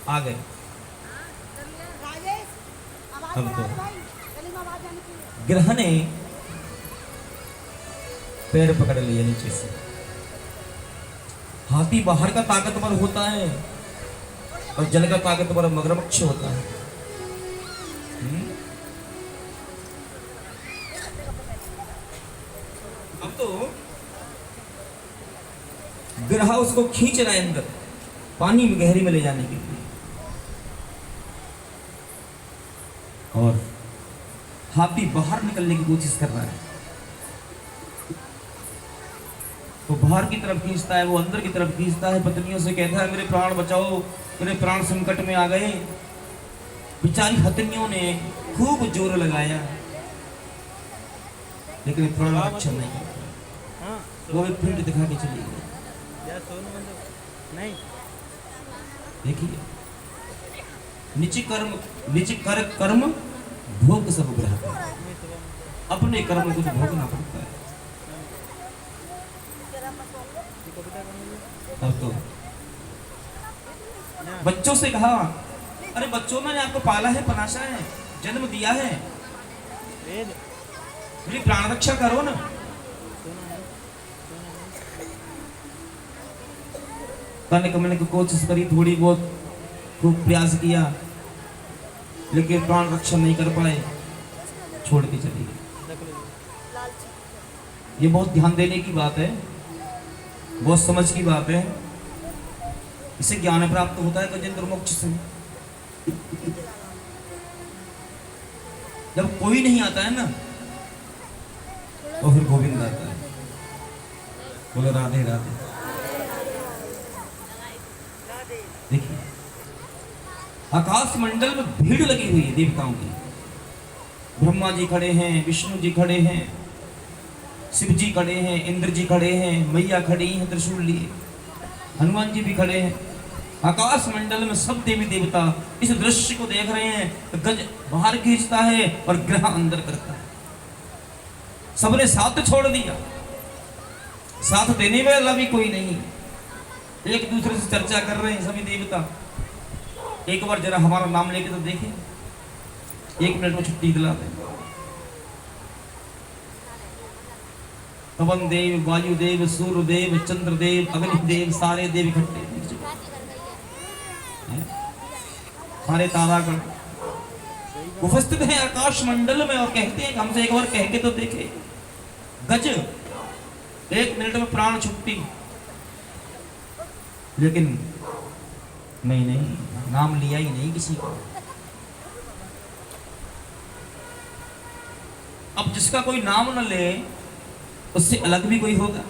आ गए। अब तो ग्रह ने पैर पकड़ लिया नीचे से। हाथी बाहर का ताकतवर होता है और जल का ताकतवर मगरमच्छ होता है। अब तो ग्रह उसको खींच रहा है अंदर, पानी में गहरी में ले जाने के लिए। और हाथी बाहर निकलने की कोशिश कर रहा है। वो बाहर की तरफ खींचता है, वो अंदर की तरफ खींचता है। पत्नियों से कहता है मेरे प्राण बचाओ, मेरे प्राण संकट में आ गए। बेचारी हथनियों ने खूब जोर लगाया, लेकिन प्राण रक्षा नहीं कर पाया। वो भी पीठ दिखा के चली गई। देखिए, निज कर्म भोग सब ग्रह का। अपने कर्म को भोगना पड़ता है। अब तो बच्चों से कहा, अरे बच्चों, मैंने आपको पाला है, पनाशा है, जन्म दिया है, मेरी प्राण रक्षा करो ना। करने कमने की कोशिश करी, थोड़ी बहुत खूब प्रयास किया, लेकिन प्राण रक्षा नहीं कर पाए, छोड़ के चली गई। ये बहुत ध्यान देने की बात है, बहुत समझ की बात है। इसे ज्ञान प्राप्त होता है गजेंद्र मोक्ष से। जब कोई नहीं आता है ना, तो फिर गोविंद आता है। बोलो राधे राधे। देखिए, आकाश मंडल में भीड़ लगी हुई है देवताओं की। ब्रह्मा जी खड़े हैं, विष्णु जी खड़े हैं, शिव जी खड़े हैं, इंद्र जी खड़े हैं, मैया खड़ी हैं त्रिशूल लिए, हनुमान जी भी खड़े हैं। आकाश मंडल में सब देवी देवता इस दृश्य को देख रहे हैं। गज बाहर खींचता है और ग्रह अंदर करता है। सबने साथ छोड़ दिया, साथ देने वाला भी कोई नहीं। एक दूसरे से चर्चा कर रहे हैं सभी देवता। एक बार जरा हमारा नाम लेके तो देखें, 1 मिनट में छुट्टी दिला दें। पवन देव, वायु देव, सूर्य देव, चंद्र देव, अग्नि देव, सारे देव इकट्ठे, सारे तारागण उपस्थित हैं आकाश मंडल में और कहते हैं हमसे एक बार कह के तो देखे। गज 1 मिनट में प्राण छुट्टी, लेकिन नहीं, नाम लिया ही नहीं किसी को। अब जिसका कोई नाम न ले, उससे अलग भी कोई होगा,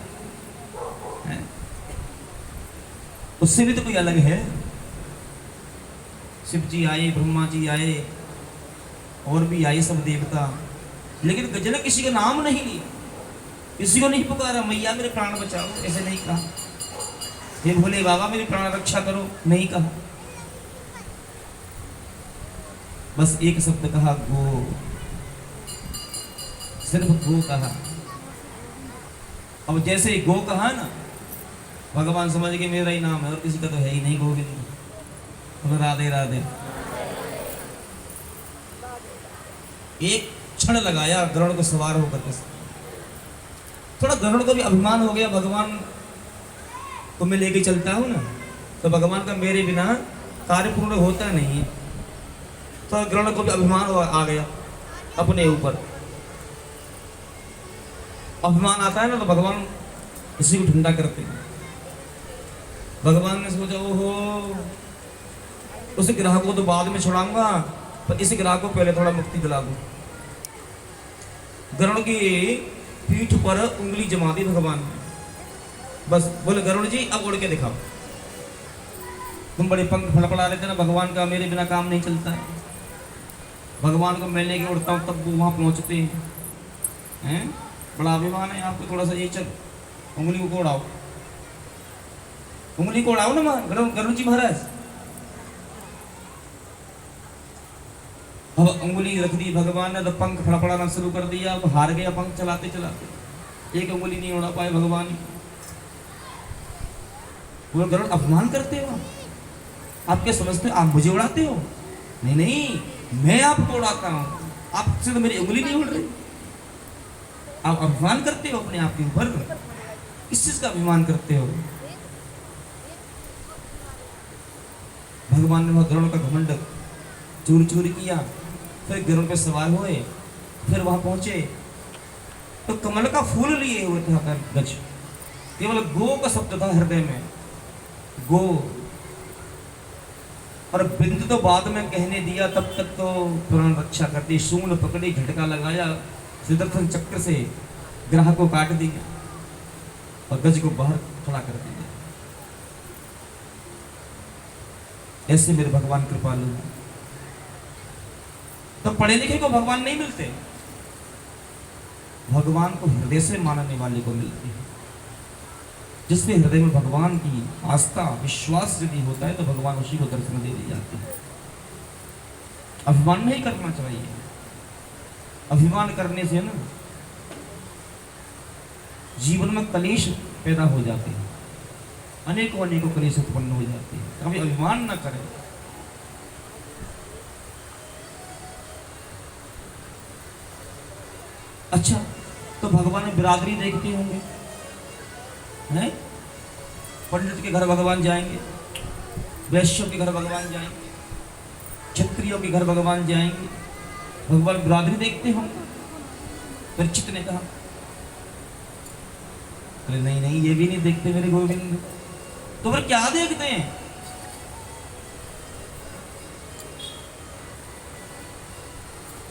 उससे भी तो कोई अलग है। शिव जी आए, ब्रह्मा जी आए, और भी आए सब देवता, लेकिन गज ने किसी का नाम नहीं लिया, किसी को नहीं पुकारा मैया मेरे प्राण बचाओ, ऐसे नहीं कहा। हे भोले बाबा मेरी प्राण रक्षा करो, नहीं कहा। बस एक शब्द कहा, गो, सिर्फ गो कहा। अब जैसे ही गो कहा ना, भगवान समझ के मेरा ही नाम है और किसी का तो है ही नहीं, गोविंद। राधे राधे। एक क्षण लगाया गरुड़ को सवार होकर के। थोड़ा गरुड़ को भी अभिमान हो गया, भगवान को मैं लेके चलता हूं ना, तो भगवान का मेरे बिना कार्य पूर्ण होता नहीं है। तो गरुड़ को भी अभिमान आ गया अपने ऊपर। अभिमान आता है ना तो भगवान इसी को ठंडा करते हैं। भगवान ने सोचा, ओहो, उस ग्रह को तो बाद में छुड़ाऊंगा, पर इस ग्रह को पहले थोड़ा मुक्ति दिला दूं। गरुड़ की पीठ पर उंगली जमा दी भगवान ने। बस बोले, गरुड़ जी अब उड़ के दिखाओ। तुम बड़े पंख फड़फड़ा रहे थे ना, भगवान का मेरे बिना काम नहीं चलता है। भगवान को मैं लेके उड़ता हूँ तब वो वहां पहुंचते हैं। बड़ा अभिमान है आपको, थोड़ा सा ये चल, उंगली को उड़ाओ, उंगली को उड़ाओ ना गरुड़ जी महाराज। अब उंगली रख दी भगवान ने, तो पंख फड़फड़ाना शुरू कर दिया। अब हार गया पंख चलाते चलाते, एक उंगली नहीं उड़ा पाए भगवान। वो गरुड़ अपमान करते हो, आप क्या समझते हो आप मुझे उड़ाते हो? नहीं नहीं, मैं आपको उड़ाता हूं। आपसे तो मेरी उंगली नहीं उड़ रही। आप अभिमान करते हो अपने आप के ऊपर। किस चीज का अभिमान करते हो? भगवान ने वह गरुड़ का घमंड चूर चूर किया, फिर गरुड़ पे सवार हुए, फिर वहां पहुंचे तो कमल का फूल लिए हुए थे गज। केवल गो का शब्द था हृदय में, गो। और बिंदु तो बाद में कहने दिया, तब तक तो प्राण रक्षा करती। सूंड पकड़ी, झटका लगाया, सुदर्शन चक्र से ग्रह को काट दिया और गज को बाहर खड़ा कर दिया। ऐसे मेरे भगवान कृपालु हैं। तो पढ़े लिखे को भगवान नहीं मिलते, भगवान को हृदय से मानने वाले को मिलते हैं। जिसके हृदय में भगवान की आस्था विश्वास यदि होता है तो भगवान उसी को दर्शन दे दी जाती है। अभिमान नहीं करना चाहिए। अभिमान करने से ना जीवन में कलेश पैदा हो जाते हैं, अनेकों अनेकों कलेश उत्पन्न हो जाते हैं। कभी अभिमान ना करें। अच्छा, तो भगवान बिरादरी देखते होंगे, हैं? पंडित के घर भगवान जाएंगे, वैश्यों के घर भगवान जाएंगे, क्षत्रियों के घर भगवान जाएंगे, भगवान बिरादरी देखते होंगे। परीक्षित ने कहा, अरे नहीं नहीं, ये भी नहीं देखते मेरे गोविंद। तो फिर क्या देखते हैं?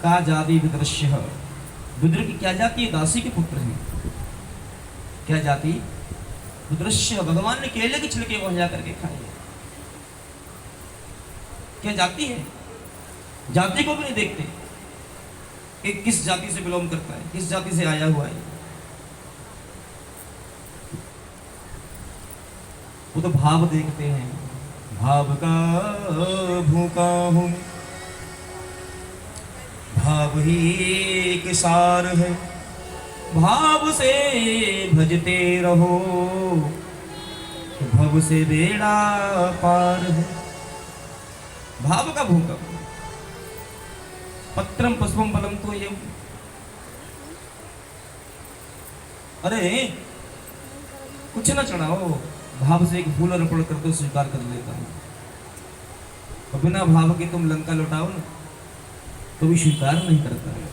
का जाति विदृश्य, विदुर की क्या जाति है? दासी के पुत्र हैं। क्या जाति? विदृश्य। भगवान ने केले के छिलके वहां जाकर के खाए। क्या जाति है? जाति को भी नहीं देखते कि किस जाति से बिलोंग करता है, किस जाति से आया हुआ है। वो तो भाव देखते हैं। भाव का भूखा हूं, भाव ही एक सार है, भाव से भजते रहो तो भव से बेड़ा पार है। भाव का भूखा, पत्रम पुष्पम फलम तो ये, अरे कुछ ना चढ़ाओ, भाव से एक फूल अर्पण कर दो, स्वीकार कर लेता हूं। और बिना भाव के तुम लंका लौटाओ ना तो भी स्वीकार नहीं करता है।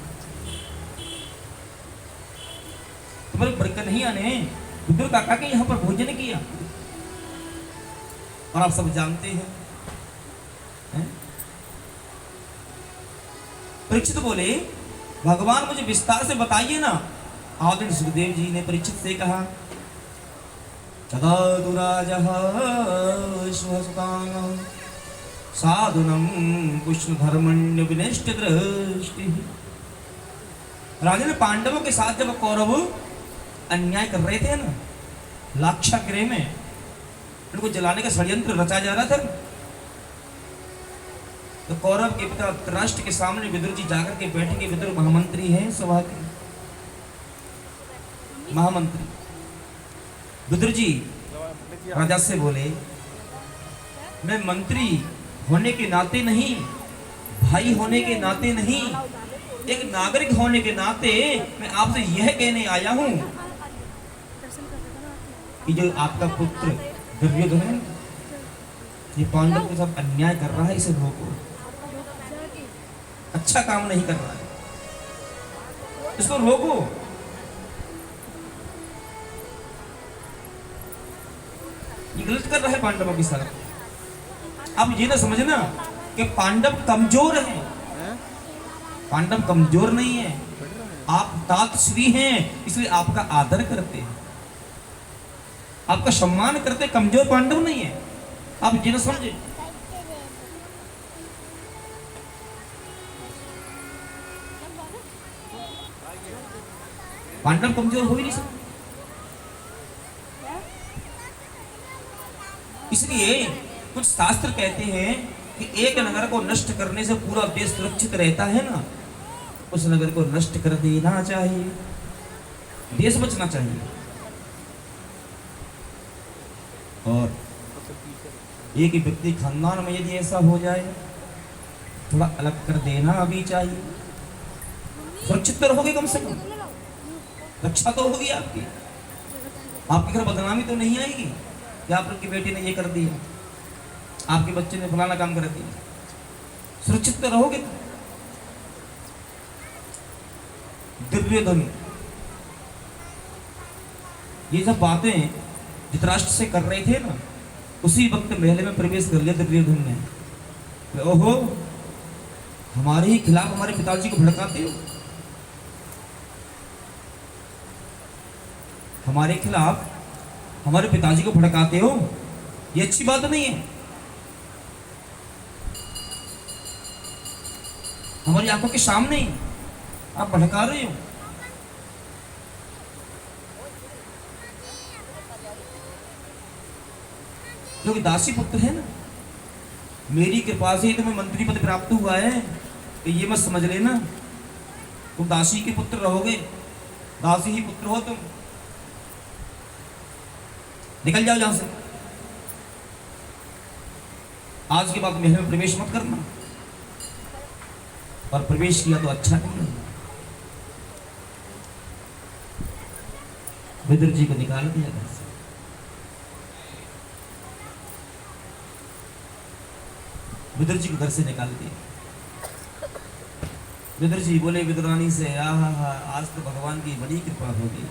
तुम्हारे बरकत नहीं आने विदुर काका के यहाँ पर भोजन किया और आप सब जानते हैं, हैं? परीक्षित बोले, भगवान मुझे विस्तार से बताइए ना। आदरणीय सुखदेव जी ने परीक्षित से कहा, जगादु राजः स्वहस्तांगं साधुनम कृष्ण धर्मण्य विनिष्ट दृष्टि। राजा ने पांडवों के साथ जब कौरव अन्याय कर रहे थे ना, लाक्षागृह में उनको जलाने का षड्यंत्र रचा जा रहा था, तो कौरव के पिता धृतराष्ट्र के सामने विदुर जी जाकर के बैठेंगे। विदुर महामंत्री हैं सभा के महामंत्री। विदुर जी राजा से बोले, मैं मंत्री होने के नाते नहीं, भाई होने के नाते नहीं, एक नागरिक होने के नाते मैं आपसे यह कहने आया हूं कि जो आपका पुत्र दुर्योधन है, ये पांडव के साथ अन्याय कर रहा है, इसे रोको। अच्छा काम नहीं कर रहा है, इसको रोको। ये गलत कर रहा है पांडवों के साथ। आप ये ना समझना कि पांडव कमजोर हैं। पांडव कमजोर नहीं है, आप तातश्री हैं, इसलिए आपका आदर करते हैं, आपका सम्मान करते। कमजोर पांडव नहीं है, आप ये ना समझे। पांडव कमजोर हो ही नहीं सकते। इसलिए कुछ शास्त्र कहते हैं कि एक नगर को नष्ट करने से पूरा देश सुरक्षित रहता है ना, उस नगर को नष्ट कर देना चाहिए, देश बचना चाहिए। और एक ही व्यक्ति खानदान में यदि ऐसा हो जाए, थोड़ा अलग कर देना अभी चाहिए। सुरक्षित तो रहोगे, कम से कम रक्षा तो होगी आपकी। आपके घर बदनामी तो नहीं आएगी कि आपकी बेटी ने ये कर दिया, आपके बच्चे ने फलाना काम कर दिया। सुरक्षित तो रहोगे। दुर्योधन ये सब बातें धृतराष्ट्र से कर रहे थे ना, उसी वक्त महल में प्रवेश कर लिया दुर्योधन ने। ओहो, हमारे ही खिलाफ हमारे पिताजी को भड़काते हो, हमारे खिलाफ हमारे पिताजी को भड़काते हो, ये अच्छी बात नहीं है। हमारी आंखों के सामने आप भड़का रहे हो। क्योंकि दासी पुत्र है ना, मेरी कृपा से ही तुम्हें मंत्री पद प्राप्त हुआ है, तो ये मत समझ लेना तुम दासी के पुत्र रहोगे, दासी ही पुत्र हो तुम। निकल जाओ यहां से, आज के बाद महल में प्रवेश मत करना, और प्रवेश किया तो अच्छा नहीं है। विदुर जी को निकाल दिया घर से। विदुर जी को घर से निकाल दिया। विदुर जी बोले विदुरानी से, आज तो भगवान की बड़ी कृपा हो गई,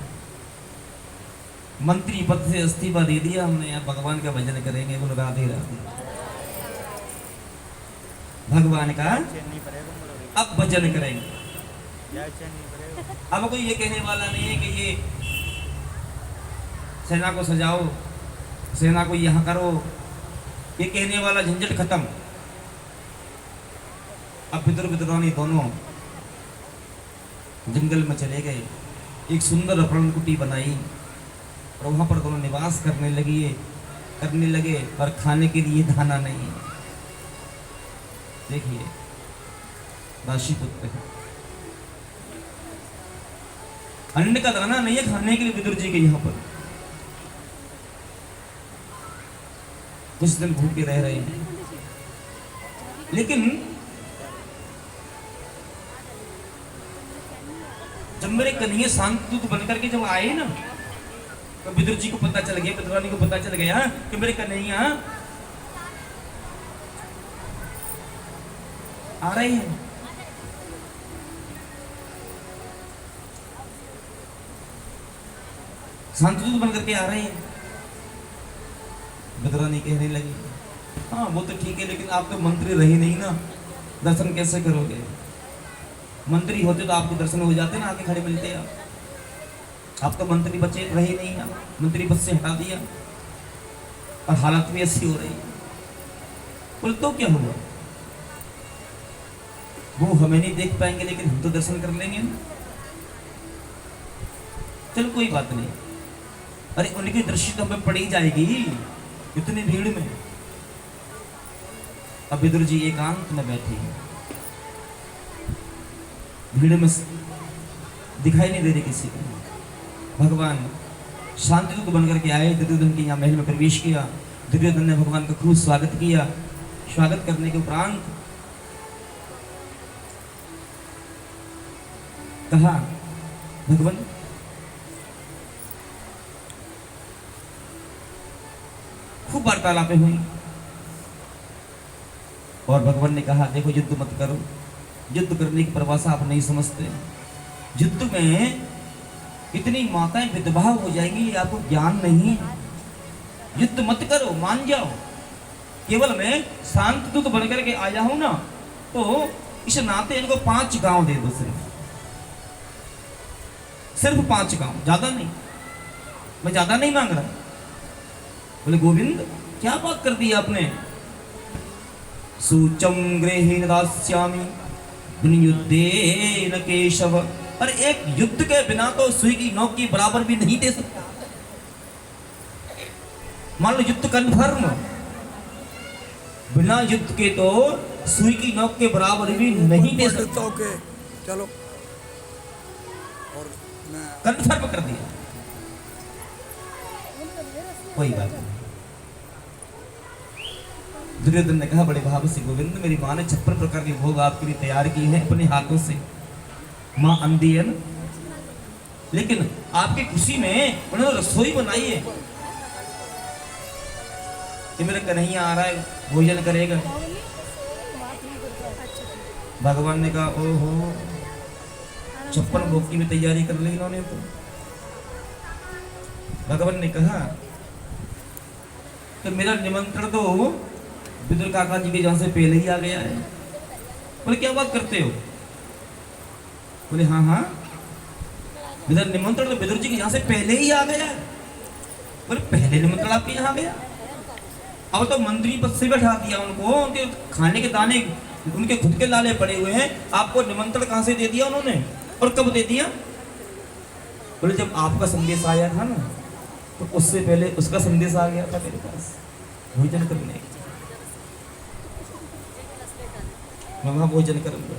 मंत्री पद से इस्तीफा दे दिया हमने, अब भगवान का भजन करेंगे। बोलो राधे राधे। भगवान का अब भजन करेंगे। अब कोई ये कहने वाला नहीं है कि ये सेना को सजाओ, सेना को यहाँ करो, ये कहने वाला झंझट खत्म। अब विदुर विदुरानी दोनों जंगल में चले गए, एक सुंदर पर्णकुटी बनाई और वहां पर दोनों निवास करने लगे, और खाने के लिए दाना नहीं है। देखिए दासी पुत्र है, अन्न का दाना नहीं है खाने के लिए विदुर जी के यहाँ पर। कुछ दिन भूखे रह रहे हैं, लेकिन जब मेरे कन्हैया शांत दूत बनकर के जब आए ना, तो विदुर जी को पता चल गया, विदुरानी को पता चल गया कि मेरे कन्हैया आ रहे हैं। शांत दूत बनकर के आ रहे हैं। विदुरानी कहने लगी, हाँ वो तो ठीक है, लेकिन आप तो मंत्री रहे नहीं ना, दर्शन कैसे करोगे? मंत्री होते तो आपको दर्शन हो जाते ना, आके खड़े मिलते आप तो मंत्री बचे रहे नहीं ना, मंत्री पद से हटा दिया, और हालत भी ऐसी हो रही है। बोले तो क्या हुआ, वो हमें नहीं देख पाएंगे, लेकिन हम तो दर्शन कर लेंगे ना। चलो कोई बात नहीं, अरे उनकी दृष्टि तो हमें पड़ी जाएगी इतनी भीड़ में। अब विदुर जी एकांत में बैठे हैं, भीड़ में दिखाई नहीं दे रही किसी को। भगवान शांति दूत बनकर के आए, दुर्योधन के यहाँ महल में प्रवेश किया। दुर्योधन ने भगवान का खूब स्वागत किया। स्वागत करने के उपरांत कहा, भगवान खूब वार्तालापें हुई, और भगवान ने कहा, देखो युद्ध मत करो, युद्ध करने की परिभाषा आप नहीं समझते। युद्ध में इतनी माताएं विधवा हो जाएंगी, ये आपको ज्ञान नहीं है। युद्ध मत करो, मान जाओ। केवल मैं शांत दूत बनकर के आया हूं ना, तो इस नाते इनको 5 गांव दे दो, सिर्फ 5 गांव, ज्यादा नहीं, मैं ज्यादा नहीं मांग रहा। बोले गोविंद क्या बात कर दी आपने? सूचम गृहीण दास्यामि युद्धेन केशव। अरे एक युद्ध के बिना तो सुई की नोक की बराबर भी नहीं दे सकता। मान लो युद्ध कन्फर्म, बिना युद्ध के तो सुई की नोक के बराबर भी नहीं दे सकता। ओके चलो, और कन्फर्म कर दिया, कोई बात नहीं। दुर्योधन ने कहा बड़े भाव से, गोविंद मेरी माँ ने 56 प्रकार के भोग आपके लिए तैयार किए हैं अपने हाथों से, माँ अंधी है ना, लेकिन आपकी खुशी में उन्होंने रसोई बनाई है कि मेरा कन्हैया आ रहा है, भोजन करेगा। भगवान ने कहा ओहो, 56 भोग की भी तैयारी कर ली इन्होंने तो। भगवान ने कहा कि मेरा निमंत्रण तो विदुर काका जी के जहां से पहले ही आ गया है। बोले क्या बात करते हो? बोले हाँ हाँ, विदुर निमंत्रण तो विदुर जी के यहाँ से पहले ही आ गया है। बोले पहले निमंत्रण आपके यहाँ गया? अब तो मंत्री पद से बैठा दिया उनको, उनके खाने के दाने उनके खुद के लाले पड़े हुए हैं, आपको निमंत्रण कहाँ से दे दिया उन्होंने और कब दे दिया? बोले जब आपका संदेश आया था ना, तो उससे पहले उसका संदेश आ गया था मेरे पास भोजन करने। मैं वहां भोजन करूंगा।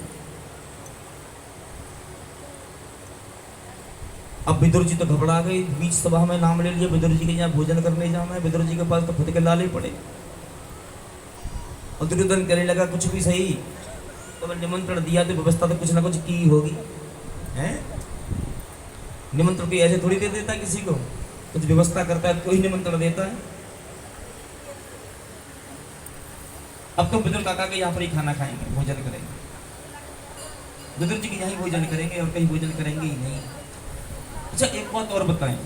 अब विदुर जी तो घबरा गई, बीच सभा में नाम ले लिया, विदुर जी के यहाँ भोजन करने जाना है। विदुर जी के पास तो खुद के लाले पड़े। और दुर्योधन कहने लगा कुछ भी सही, तो निमंत्रण दिया तो व्यवस्था तो कुछ ना कुछ की होगी, हैं? निमंत्रण कोई ऐसे थोड़ी दे देता किसी को, कुछ व्यवस्था करता है तो ही निमंत्रण देता है। अब तो विदुर काका के यहाँ पर ही खाना खाएंगे, भोजन करेंगे, विदुर जी के यहाँ ही भोजन करेंगे और कहीं भोजन करेंगे ही नहीं। अच्छा एक बात और बताएं,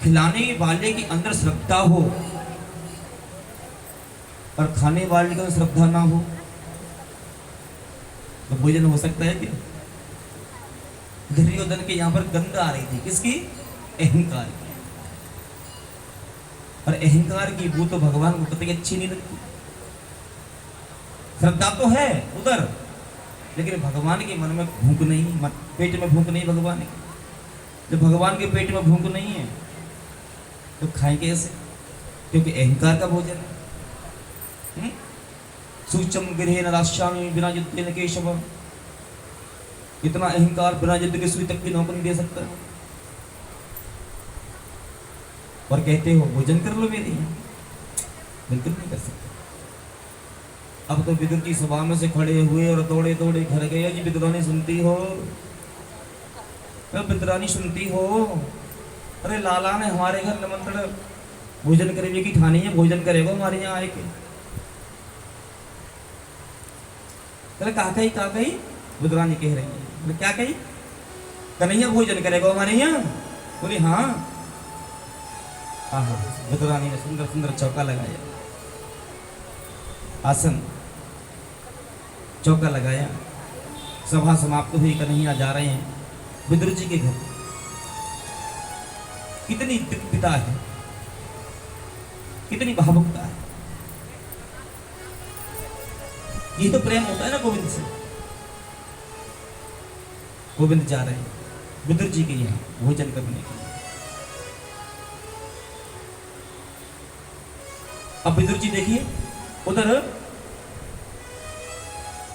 खिलाने वाले के अंदर श्रद्धा हो और खाने वाले का श्रद्धा ना हो तो भोजन हो सकता है क्या? दुर्योधन के यहाँ पर गंध आ रही थी, किसकी? अहंकार की। और अहंकार की वो तो भगवान को कतई अच्छी नहीं लगती। श्रद्धा तो है उधर, लेकिन भगवान के मन में भूख नहीं, पेट में भूख नहीं भगवान की। जब भगवान के पेट में भूख नहीं है तो खाएं कैसे? क्योंकि अहंकार का भोजन है। सूचम गृहे न राश्यामि बिना युद्धेन केशव, इतना अहंकार बिना युद्ध के सुई तक भी नौकरी दे सकता है। और कहते हो भोजन कर लो मेरे यहाँ, बिल्कुल नहीं कर सकते। अब तो विदुर की सभा में से खड़े हुए और दौड़े दौड़े घर गए। जी विदुरानी सुनती हो, विदुरानी सुनती हो, अरे लाला ने हमारे घर निमंत्रण भोजन करेगी की ठानी है, भोजन करेगा हमारे यहाँ आए के। अरे काका ही विदुरानी कह रही है। बोले क्या कही? कन्हैया भोजन करेगा हमारे यहाँ? बोले हाँ। हाँ, विदुरानी ने सुंदर सुंदर चौका लगाया, आसन चौका लगाया। सभा समाप्त हुई, कन्हैया जा रहे हैं विदुर जी के घर। कितनी दिव्यता है, कितनी भावुकता है। ये तो प्रेम होता है ना गोविंद से। गोविंद जा रहे हैं विदुर जी के यहाँ भोजन करने के लिए। अब विदुर जी देखिए उधर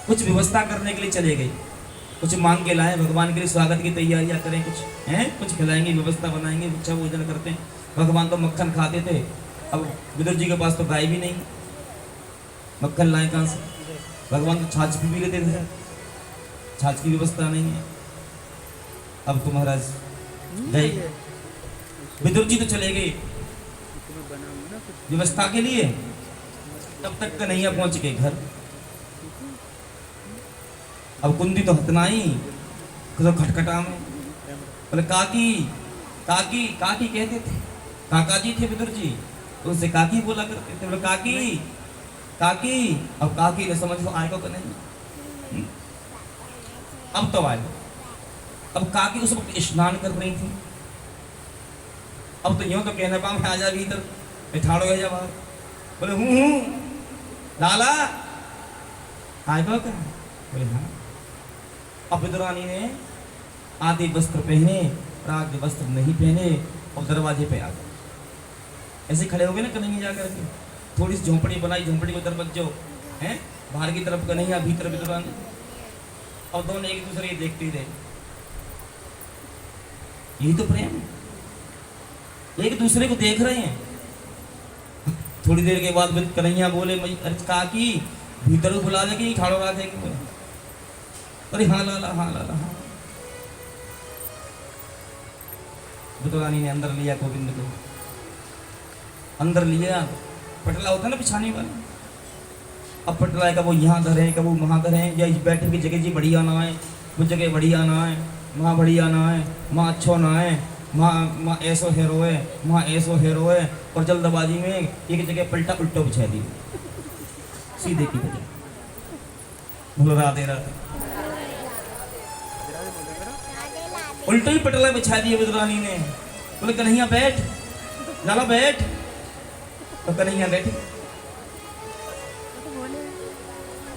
कुछ व्यवस्था करने के लिए चले गए, कुछ मांग के लाए, भगवान के लिए स्वागत की तैयारियां करें, कुछ हैं, कुछ खिलाएंगे, व्यवस्था बनाएंगे, अच्छा भोजन करते हैं। भगवान तो मक्खन खाते थे, अब विदुर जी के पास तो गाय भी नहीं, मक्खन लाए कहाँ से? भगवान तो छाछ भी लेते थे, छाछ की व्यवस्था नहीं है। अब तो महाराज गए, विदुर जी तो चले गए व्यवस्था के लिए, तब तक कन्हैया पहुंच गए घर। अब कुंदी तो हतनाई, तो खटखटा में बोले काकी काकी काकी कहते थे, काका जी थे विदुर जी, तो उनसे काकी बोला करते थे। बोले काकी काकी, अब काकी ने समझ लो आएगा कि नहीं। अब तो आए, अब काकी उस वक्त स्नान कर रही थी। अब तो यूं तो कहना पाऊँ आ जा भीतर, बैठाड़ो है जब बाहर। बोले हूँ लाला आएगा क्या? बोले हाँ। अब विदुरानी ने आधे वस्त्र पहने और आधे वस्त्र नहीं पहने और दरवाजे पे आ गए। ऐसे खड़े हो गए ना कन्हैया जाकर के, थोड़ी सी झोंपड़ी बनाई, झोंपड़ी को तरफ जो है बाहर की तरफ कन्हैया, भीतर विदुरानी, और दोनों एक दूसरे देखते रहे। यही तो प्रेम, एक दूसरे को देख रहे हैं। थोड़ी देर के बाद कन्हैया बोले मई अरे काकी भीतर बुला दे कि खाड़ो रखे अरे हाँ लाला हाँ लाला हाँ। विदुरानी ने अंदर लिया गोविंद को, अंदर लिया। पटला होता है ना बिछाने वाला, अब पटला कब वो यहाँ धरे कब वो वहाँ धरे, या इस बैठे की जगह जी बढ़िया ना है, वो जगह बढ़िया ना है, वहाँ बढ़िया ना है, वहाँ अच्छो ना है, वहाँ ऐसो हेरो है, वहाँ ऐसो हेरो है, और जल्दबाजी में एक जगह पलटा उल्टो बिछा दी सीधे की वजह। बोलो राधे राधे। उल्टो ही पटला बिछा दिया विदुरानी ने। बोले कन्हैया बैठ, लाला बैठ, तो कन्हैया बैठे,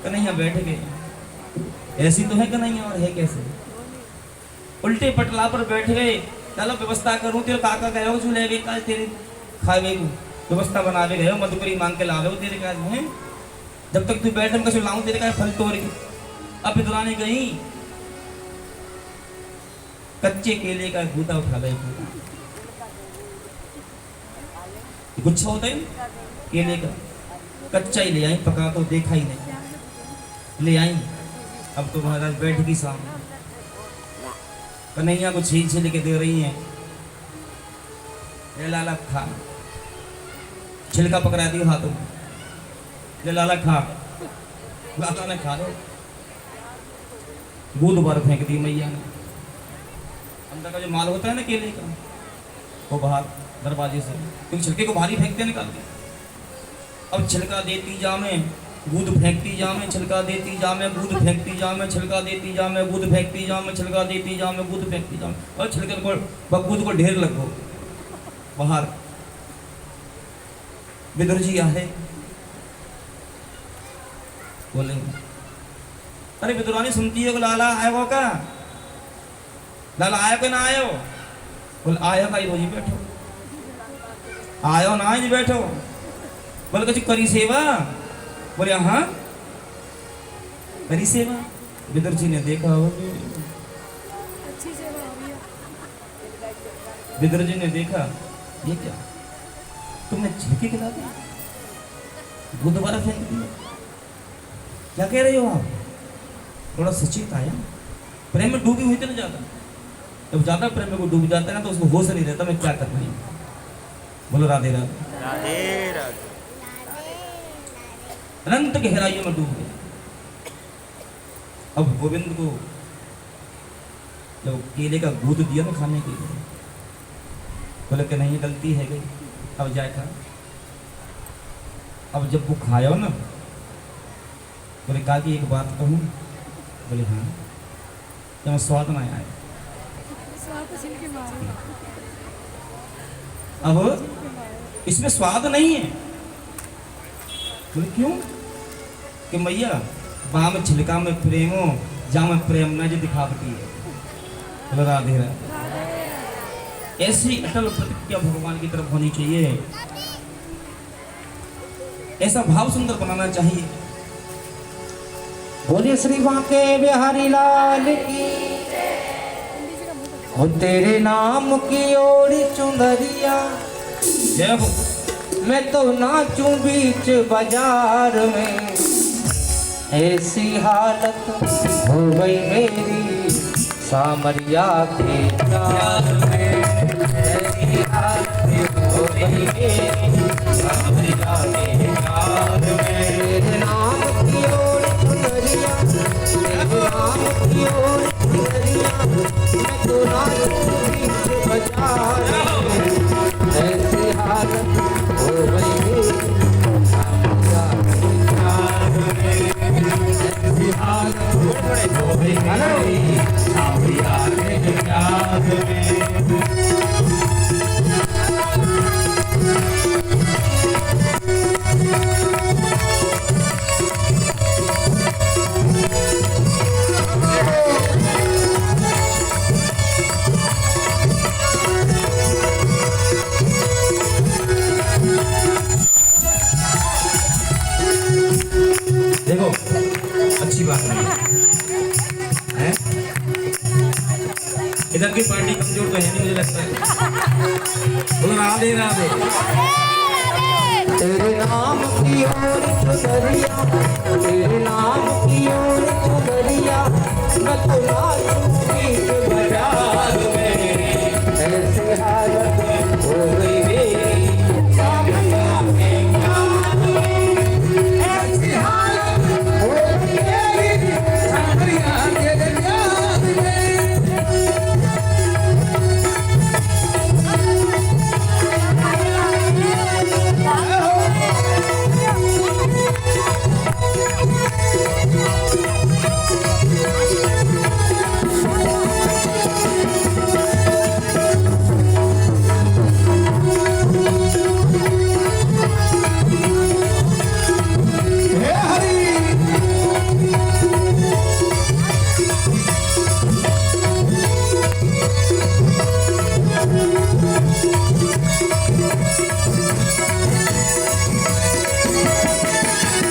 कन्हैया बैठ गए। ऐसी तो है कन्हैया और है कैसे, उल्टे पटला पर बैठ गए। चलो व्यवस्था करूं, तेरे काका गए जो ले गए तेरे खावे को व्यवस्था बनावे गए, मधुकरी मांग के लावे तेरे का है, जब तक तू बैठ हम कैसे लाऊं तेरे का फल तोड़ के। अब विदुरानी गई, कच्चे केले का गूदा उठा ले, गुच्छा होता है केले का, कच्चा ही ले आई, पका तो देखा ही नहीं, ले आई। अब तो महाराज बैठ गई सामने, कन्हैया को छील छील के दे रही हैं, ले लाला खा, छिलका पकड़ा दी हाथों में, ले लाला खा, लाला ने खा लो, दूध बार फेंक दी मैया ने। अंदर का जो माल होता है ना केले का, वो बाहर दरवाजे से, क्योंकि छिलके को भारी फेंकते निकाल दी। अब छिलका देती जा में, दूध फेंकती जा में, छिलका देती जा में, दूध फेंकती जा में, छिलका देती जा में, दूध फेंकती जा में, छिलका देती जा में, दूध फेंकती जा में, और छिलके को दूध को ढेर लगो बाहर। विदुर जी आए, बोले अरे विदुरानी सुनती है, लाला आए वो का, लाला आयो कि ना आयो? बोले आयो का ही बैठो, आयो ना जी बैठो। बोले कुछ करी सेवा? बोले हाँ करी सेवा। विदुर जी ने देखा हो, अच्छी सेवा हो रही है। विदुर जी ने देखा ये क्या, तुमने छिलके खिला दिया, वो दोबारा फेंक दिया, क्या कह रहे हो आप? थोड़ा सचेत आया, प्रेम में डूबी हुई थी ना ज्यादा, जब ज्यादा प्रेम में को डूब जाता है ना तो उसको होश नहीं रहता मैं क्या करना है। बोलो राधे राधे। राधे राधे। अनंत गहराइयों में डूब गए। अब गोविंद को जब केले का दूध दिया ना खाने के लिए, बोले कि नहीं गलती है गई, अब जाए खा। अब जब वो खाया ना, बोले कहा कि एक बात कहूँ? बोले हाँ, जब स्वाद ना आए। स्वाद तो छिलके मारे। अब इसमें स्वाद नहीं है। बोले क्यों? कि मैया बाम छिलका में प्रेम हो, जा में प्रेम न जो दिखावती है। बोले राधे राधे। ऐसी अटल प्रतिज्ञा भगवान की तरफ होनी चाहिए, ऐसा भाव सुंदर बनाना चाहिए। बोले श्री बांके बिहारी लाल की, हो तेरे नाम की ओर चुंदरिया, जय हो। मैं तो नाचूं बीच बाजार में, ऐसी हालत हो गई मेरी सामरिया के प्यार में, ऐसी हालत हो गई मेरी सामरिया के प्यार में। तेरे नाम की ओर चुनरिया, तेरे नाम की ओर चुनरिया, मैं तो नाचूं बीच बाजार में, ऐसी हालत हो गई मेरी सामरिया के प्यार में, ऐसी हालत हो गई मेरी सामरिया के प्यार में। देखो अच्छी बात नहीं है, इधर की पार्टी कमजोर तो है नहीं मुझे लगता है। बोलो राधे राधे। तेरे नाम की ओर चुनरिया, तेरे नाम की ओर चुनरिया, मैं तो नाचूंगी बाजार में। ऐसी हालत हो गई मेरी सामरिया के प्यार में, ऐसी हालत हो गई मेरी सामरिया के प्यार में।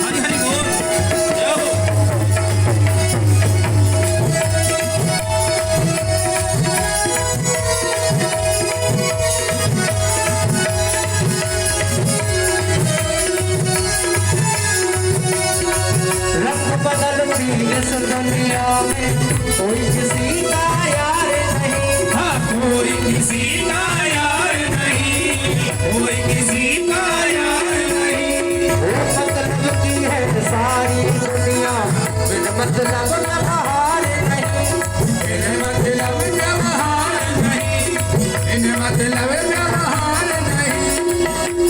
हरि हरि बोल जय हो। रंग बदलती इस दुनिया में कोई किसी का यार नहीं। हाँ, कोई किसी का यार नहीं, कोई किसी का यार नहीं। वो मतलब की है सारी दुनिया, बिन मतलब व्यवहार नहीं। बिन मतलब व्यवहार नहीं, बिन मतलब व्यवहार नहीं।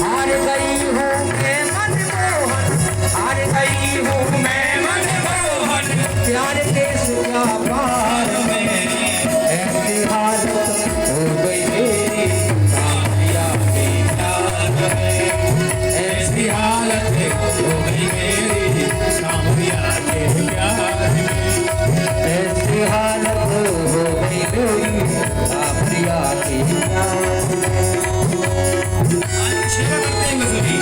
हार गई हूँ मैं मनमोहन, हार गई हूँ मैं मनमोहन प्यार के सुधा पार में। ऐसी हालत हो गई मेरी सामरिया के प्यार में। ऐसी हालत हो गई मेरी सामरिया के प्यार में। ऐसी हालत हो गई मेरी सामरिया की प्यार में। सेवा करते हैं सभी।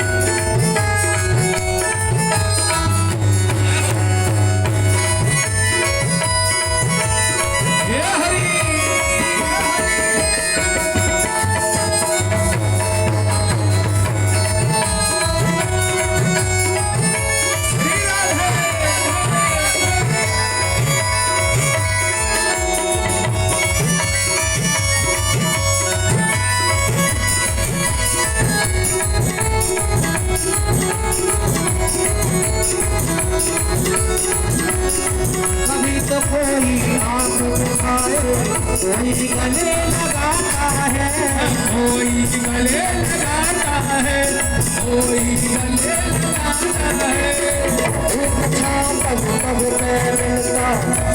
जय हरि। श्री राधे। कभी तो कोई आंख उठाए, कोई गले लगाता है। कोई गले लगाता है, कोई गले लगाता है। एक छाप पग पग पे मिलता,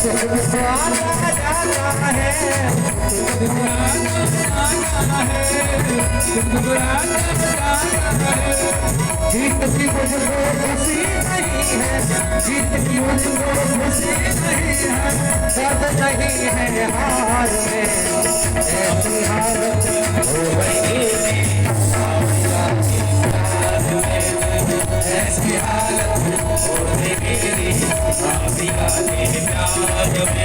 सुख दुखवाता जाता है। जीत की मुझको खुशी नहीं है, जीत की मुझको खुशी नहीं है, दर्द नहीं है हार में। ऐसी हालत हो गई मेरी सामरिया के प्यार में। ऐसी हालत हो गई मेरी सामरिया के प्यार में।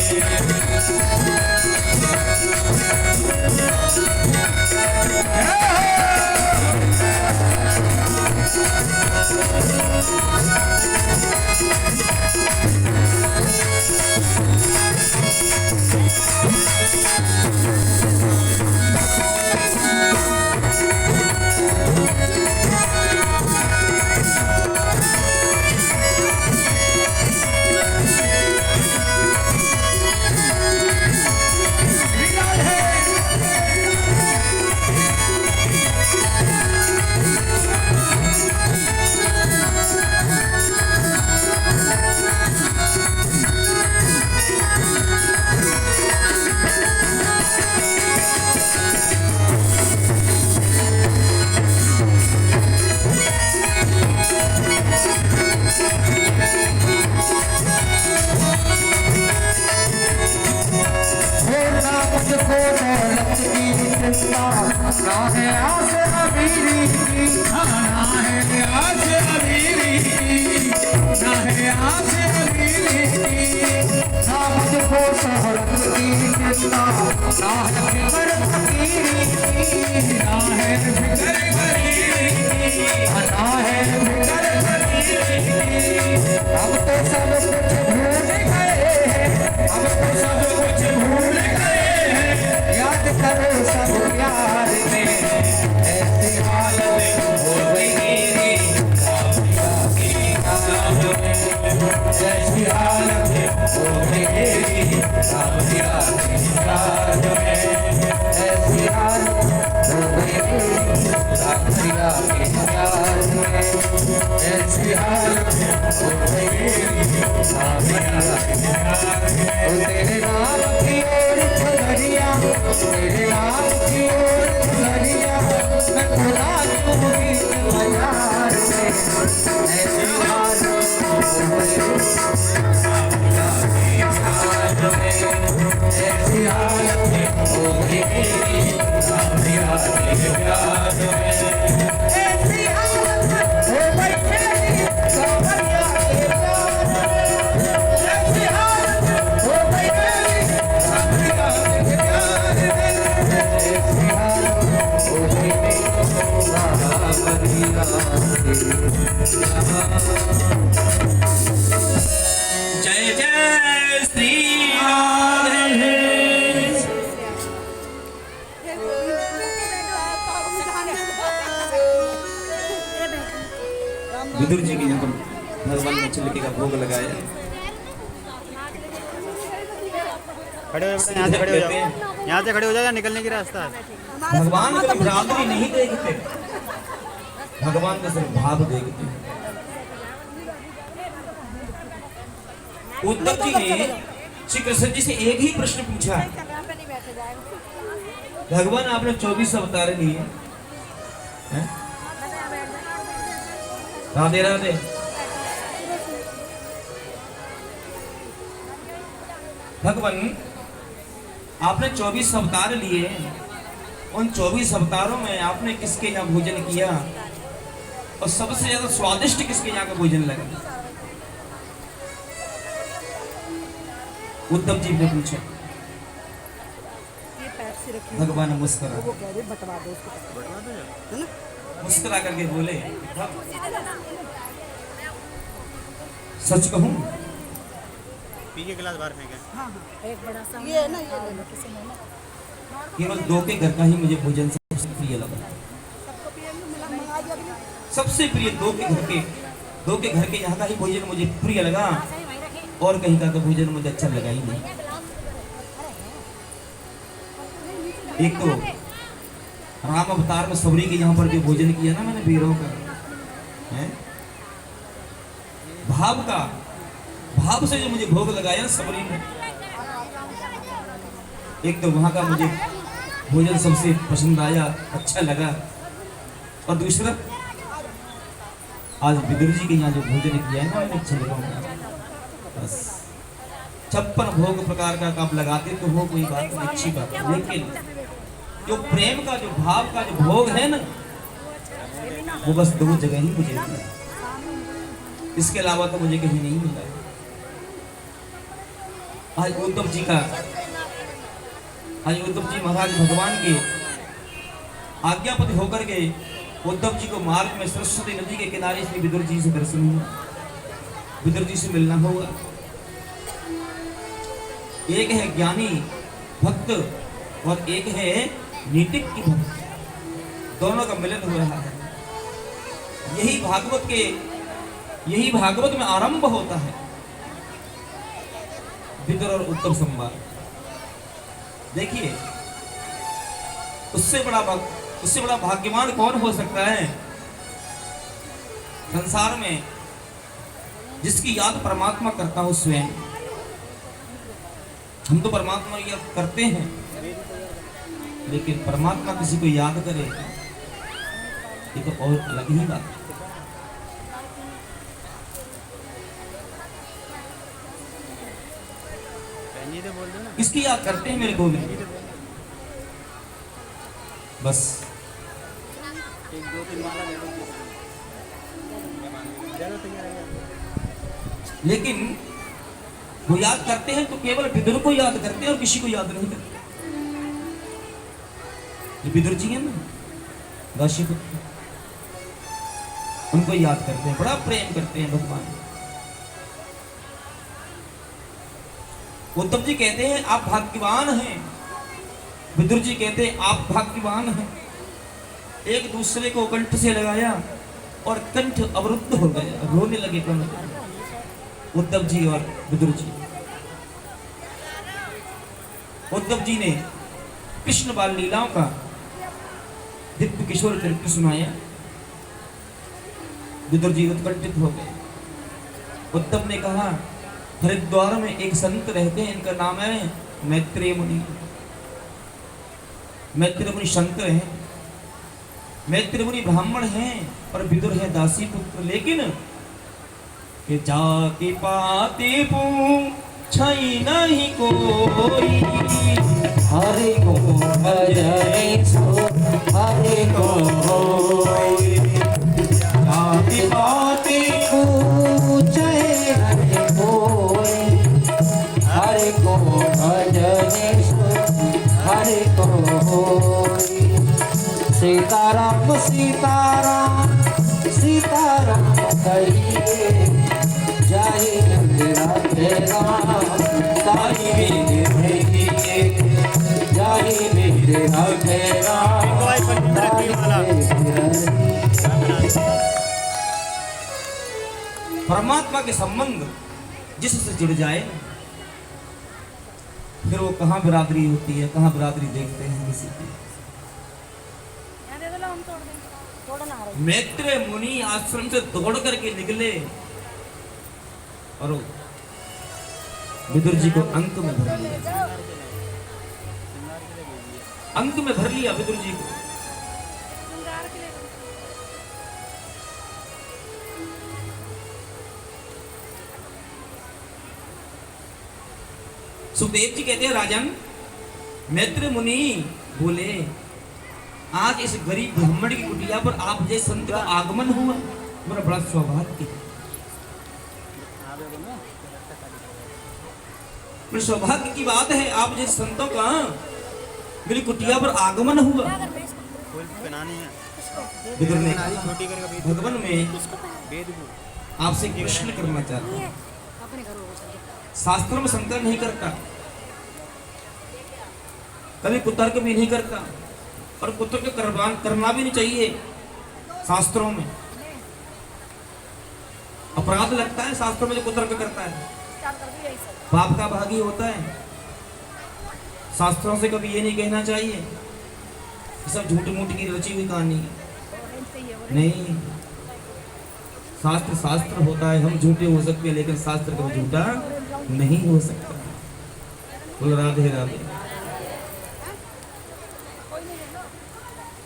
ना है आस अमीरी की, ना है आस अमीरी की, ना है आस अमीरी की। ना मुझको शोहरत की चिंता, ना है फिक्र फकीरी की, ना है फिक्र फकीरी की, ना है के प्यार में। ऐसी हालत हो बैठे सांवरिया के प्यार में। ऐसी हालत हो बैठे सांवरिया के प्यार में। ऐसी हालत हो बैठे सांवरिया जय जय श्री राधे। विदुर जी के यहाँ पर भगवान ने छिलके का भोग लगाया। खड़े हो बेटा, यहाँ से खड़े हो जाओ, यहाँ से खड़े हो जाओ, यहाँ निकलने की रास्ता है। भगवान को बिरादरी नहीं देखते, भगवान का सिर्फ भाव देखते हैं। उद्धव जी ने श्री कृष्ण जी से एक ही प्रश्न पूछा, भगवान आपने 24 अवतार लिए हैं? राधे राधे। भगवान आपने 24 अवतार लिए, उन 24 अवतारों में आपने किसके यहाँ भोजन किया और सबसे ज्यादा स्वादिष्ट किसके यहाँ का भोजन लगा? उद्धव जी ने पूछा। भगवान मुस्कुरा मुस्कुरा करके बोले, सच कहूं पी के गिलास बाहर फेंके। एक बड़ा सा ये ना ये केवल दो के घर का ही मुझे भोजन सबसे प्रिय लगा। सबसे प्रिय दो के घर के यहाँ का ही भोजन मुझे प्रिय लगा, और कहीं का तो भोजन मुझे अच्छा लगा ही नहीं। एक तो राम अवतार में सबरी के यहाँ पर जो भोजन किया ना मैंने बेरों का है, भाव से जो मुझे भोग लगाया सबरी ने, एक तो वहां का मुझे भोजन सबसे पसंद आया, अच्छा लगा, और दूसरा आज विदुर जी के यहाँ जो भोजन किया है ना मैंने अच्छा लगा। बस 56 भोग प्रकार का आप लगाते तो हो कोई बात नहीं, अच्छी बात है, लेकिन जो प्रेम का जो भाव का जो भोग है ना वो बस 2 जगह ही मुझे मिला, इसके अलावा तो मुझे कहीं नहीं मिला। आज उद्धव जी महाराज भगवान के आज्ञापति होकर के उद्धव जी को मार्ग में सरस्वती नदी के किनारे श्री विदुर जी से दर्शन हुआ, विदुर जी से मिलना होगा। एक है ज्ञानी भक्त और एक है नीतिक की भक्त, दोनों का मिलन हो रहा है। यही भागवत में आरंभ होता है विदुर और उद्धव संवाद। देखिए उससे बड़ा भाग्यवान कौन हो सकता है संसार में, जिसकी याद परमात्मा करता हो स्वयं। हम तो परमात्मा की याद करते हैं, लेकिन परमात्मा किसी को याद करे ये तो और अलग ही बात है। किसकी याद करते हैं मेरे गोविंद? बस लेकिन वो याद करते हैं तो केवल विदुर को याद करते हैं और किसी को याद नहीं करते। ये विदुर जी है ना दाशीपुत्र, उनको याद करते हैं, बड़ा प्रेम करते हैं भगवान। उद्धव जी कहते हैं आप भाग्यवान हैं, विदुर जी कहते हैं आप भाग्यवान हैं। एक दूसरे को कंठ से लगाया और कंठ अवरुद्ध हो गया, रोने लगे उद्धव जी और विदुर जी। उद्धव जी ने कृष्ण बाल लीलाओं का दिव्य किशोर चरित्र सुनाया, विदुर जी उत्कंठित हो गए। उद्धव ने कहा हरिद्वार में एक संत रहते हैं, इनका नाम है मैत्रेय मुनि। मैत्रेय मुनि संत हैं, मैत्रेय मुनि ब्राह्मण हैं और विदुर है दासी पुत्र। लेकिन कि जाके पाते पूछई नहीं कोई, हरि को भजै सो हरि को होई जाति पाति पूछे हरि कोई हरि को भजने हरि को होई सीताराम सीताराम सीताराम कहिए जाहि राधे राम ताहि वीर कहिए जाहि वीर राधे राम ताहि परमात्मा के संबंध जिससे जुड़ जाए फिर वो कहाँ बिरादरी होती है, कहाँ बिरादरी देखते हैं किसी की। यहाँ दे दो लो, हम तोड़ देंगे। तोड़ना आ रही मैत्रेय मुनि आश्रम से दौड़ करके निकले और विदुर जी को अंक में भर लिया, अंक में भर लिया विदुर जी को। श्रृंगार के लिए सुखदेव जी कहते हैं राजन, मैत्रेय मुनि बोले आज इस गरीब ब्राह्मण की कुटिया पर आप जैसे संत का आगमन हुआ, मेरा बड़ा सौभाग्य है। बड़ी सौभाग्य की बात है, आप जैसे संतों का मेरी कुटिया पर आगमन हुआ। फूल बनानी है विदुर ने छोटी करके भगवान में वेद को आपसे एक प्रश्न करना चाहता हूं। अपने घरों को चल शास्त्रों में शंका नहीं करता, कभी कुतर्क भी नहीं करता, और कुतर्क करना भी नहीं चाहिए। शास्त्रों में अपराध लगता है, शास्त्रों में जो कुतर्क करता है स्टार्ट कर दिया सब। पाप का भागी होता है। शास्त्रों से कभी ये नहीं कहना चाहिए ये सब झूठ मूठ की रची हुई कहानी है। ऑरेंज चाहिए ऑरेंज। नहीं, शास्त्र शास्त्र होता है। हम झूठे हो सकते हैं लेकिन शास्त्र कभी झूठा नहीं हो सकता। बोल राधे राधे।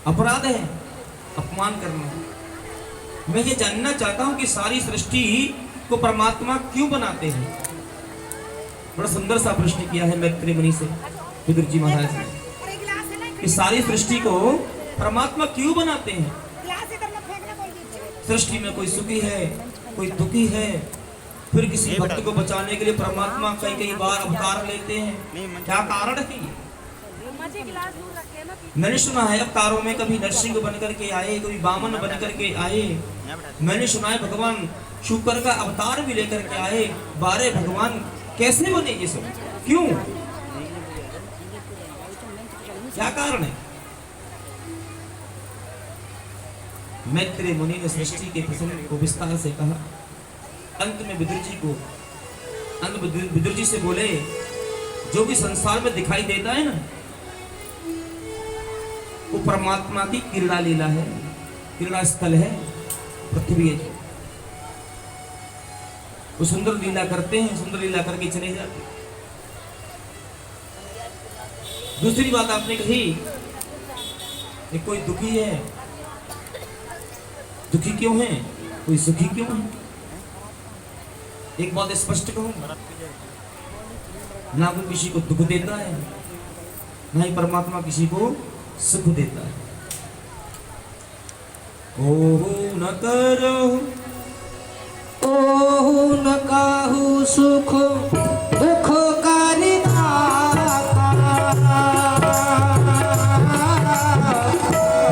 अपराध है अपमान करना। मैं ये जानना चाहता हूं कि सारी सृष्टि को परमात्मा क्यों बनाते हैं। बड़ा सुंदर सा प्रश्न किया है मैत्रेय मुनि से विदुर जी महाराज ने। और एक गिलास है ना, कि सारी सृष्टि को परमात्मा क्यों बनाते हैं। गिलास इधर मत फेंकना, बोल दीजिए। सृष्टि में कोई सुखी है, कोई दुखी है, फिर किसी भक्त को बचाने के लिए परमात्मा कई कई बार अवतार लेते हैं। क्या कारण है ये? मजे गिलास दूर रखे ना। मैंने सुना है अवतारों में कभी नरसिंह बन करके आए, कभी वामन बन करके आए। मैंने सुना है भगवान शुक्र का अवतार भी लेकर के आए। 12 भगवान कैसे बने ये सब, क्यों, क्या कारण है? मैत्रेय मुनि ने सृष्टि के प्रसंग को विस्तार से कहा। अंत में विदुर जी को विदुर जी से बोले जो भी संसार में दिखाई देता है ना वो परमात्मा की क्रीड़ा लीला है, क्रीड़ा स्थल है, पृथ्वी है। वो सुंदर लीला करते हैं, सुंदर लीला करके चले जाते हैं। दूसरी बात आपने कही कि कोई दुखी है, दुखी क्यों है, कोई सुखी क्यों है। एक बात स्पष्ट कहूं, ना कोई किसी को दुख देता है, ना ही परमात्मा किसी को सुख देता है। ओहो न करो ओहु न काहू सुख दुख कारि दाता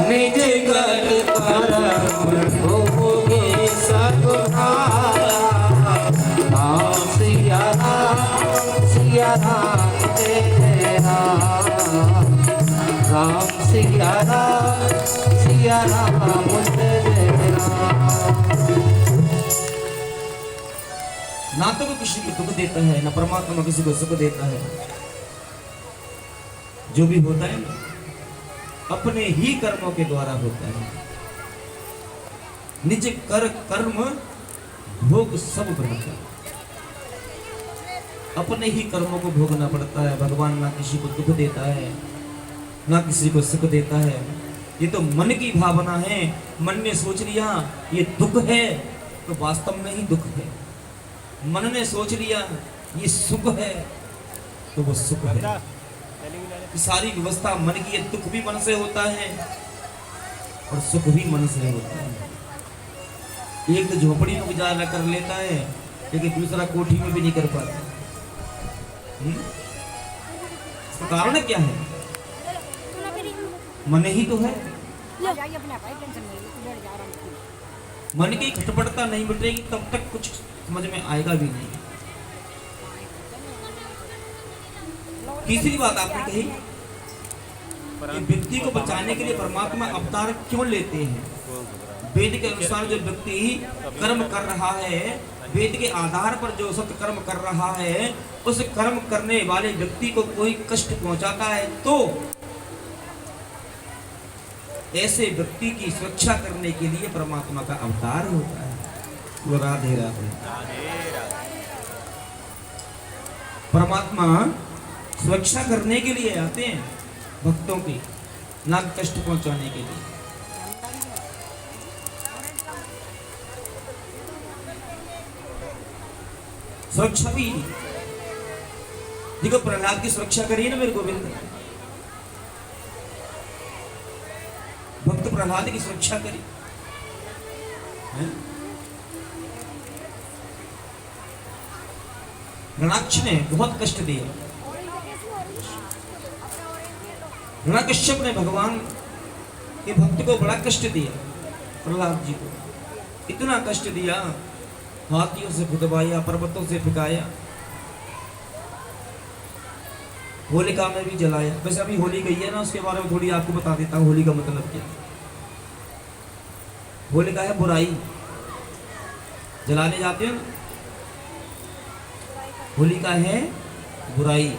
निज कर परम भोगे सब भाया। राम सिया राम जय राम, राम सिया राम जय राम। ना तो वो किसी को दुख देता है, ना परमात्मा किसी को सुख देता है। जो भी होता है अपने ही कर्मों के द्वारा होता है। निज कर कर्म भोग सब ब्रह्म, अपने ही कर्मों को भोगना पड़ता है। भगवान ना किसी को दुख देता है, ना किसी को सुख देता है। ये तो मन की भावना है। मन ने सोच लिया ये दुख है तो वास्तव में ही दुख है। मन ने सोच लिया ये सुख है तो वो सुख है। ये सारी व्यवस्था मन की, ये दुख भी मन से होता है, और सुख भी मन से होता है। एक तो झोपड़ी में गुजारा कर लेता है, लेकिन दूसरा कोठी में भी नहीं कर पाता। इसका कारण क्या है? मन ही तो है। मन की खटपटता नहीं मिटेगी तब तक कुछ समझ में आएगा भी नहीं। तीसरी बात आपने कही कि व्यक्ति को बचाने के लिए परमात्मा अवतार क्यों लेते हैं। वेद के अनुसार जो व्यक्ति कर्म कर रहा है, वेद के आधार पर जो सत्कर्म कर रहा है, उस कर्म करने वाले व्यक्ति को कोई कष्ट पहुंचाता है तो ऐसे व्यक्ति की सुरक्षा करने के लिए परमात्मा का अवतार होता है। वो राधे राधे। परमात्मा सुरक्षा करने के लिए आते हैं भक्तों की, ना कष्ट पहुंचाने के लिए। सुरक्षा भी देखो, प्रहलाद की सुरक्षा करिए ना मेरे गोविंद। भक्त प्रहलाद की सुरक्षा करी। गणाक्ष ने बहुत कष्ट दिया। हिरण्यकश्यप ने भगवान के भक्त को बड़ा कष्ट दिया, प्रहलाद जी को इतना कष्ट दिया, हाथियों से खुदवाया, पर्वतों से फेंकाया, होलिका में भी जलाया। वैसे अभी होली गई है ना, उसके बारे में थोड़ी आपको बता देता हूँ। होली का मतलब क्या है? होलिका है बुराई, जलाने जाते हो ना, होलिका है बुराई।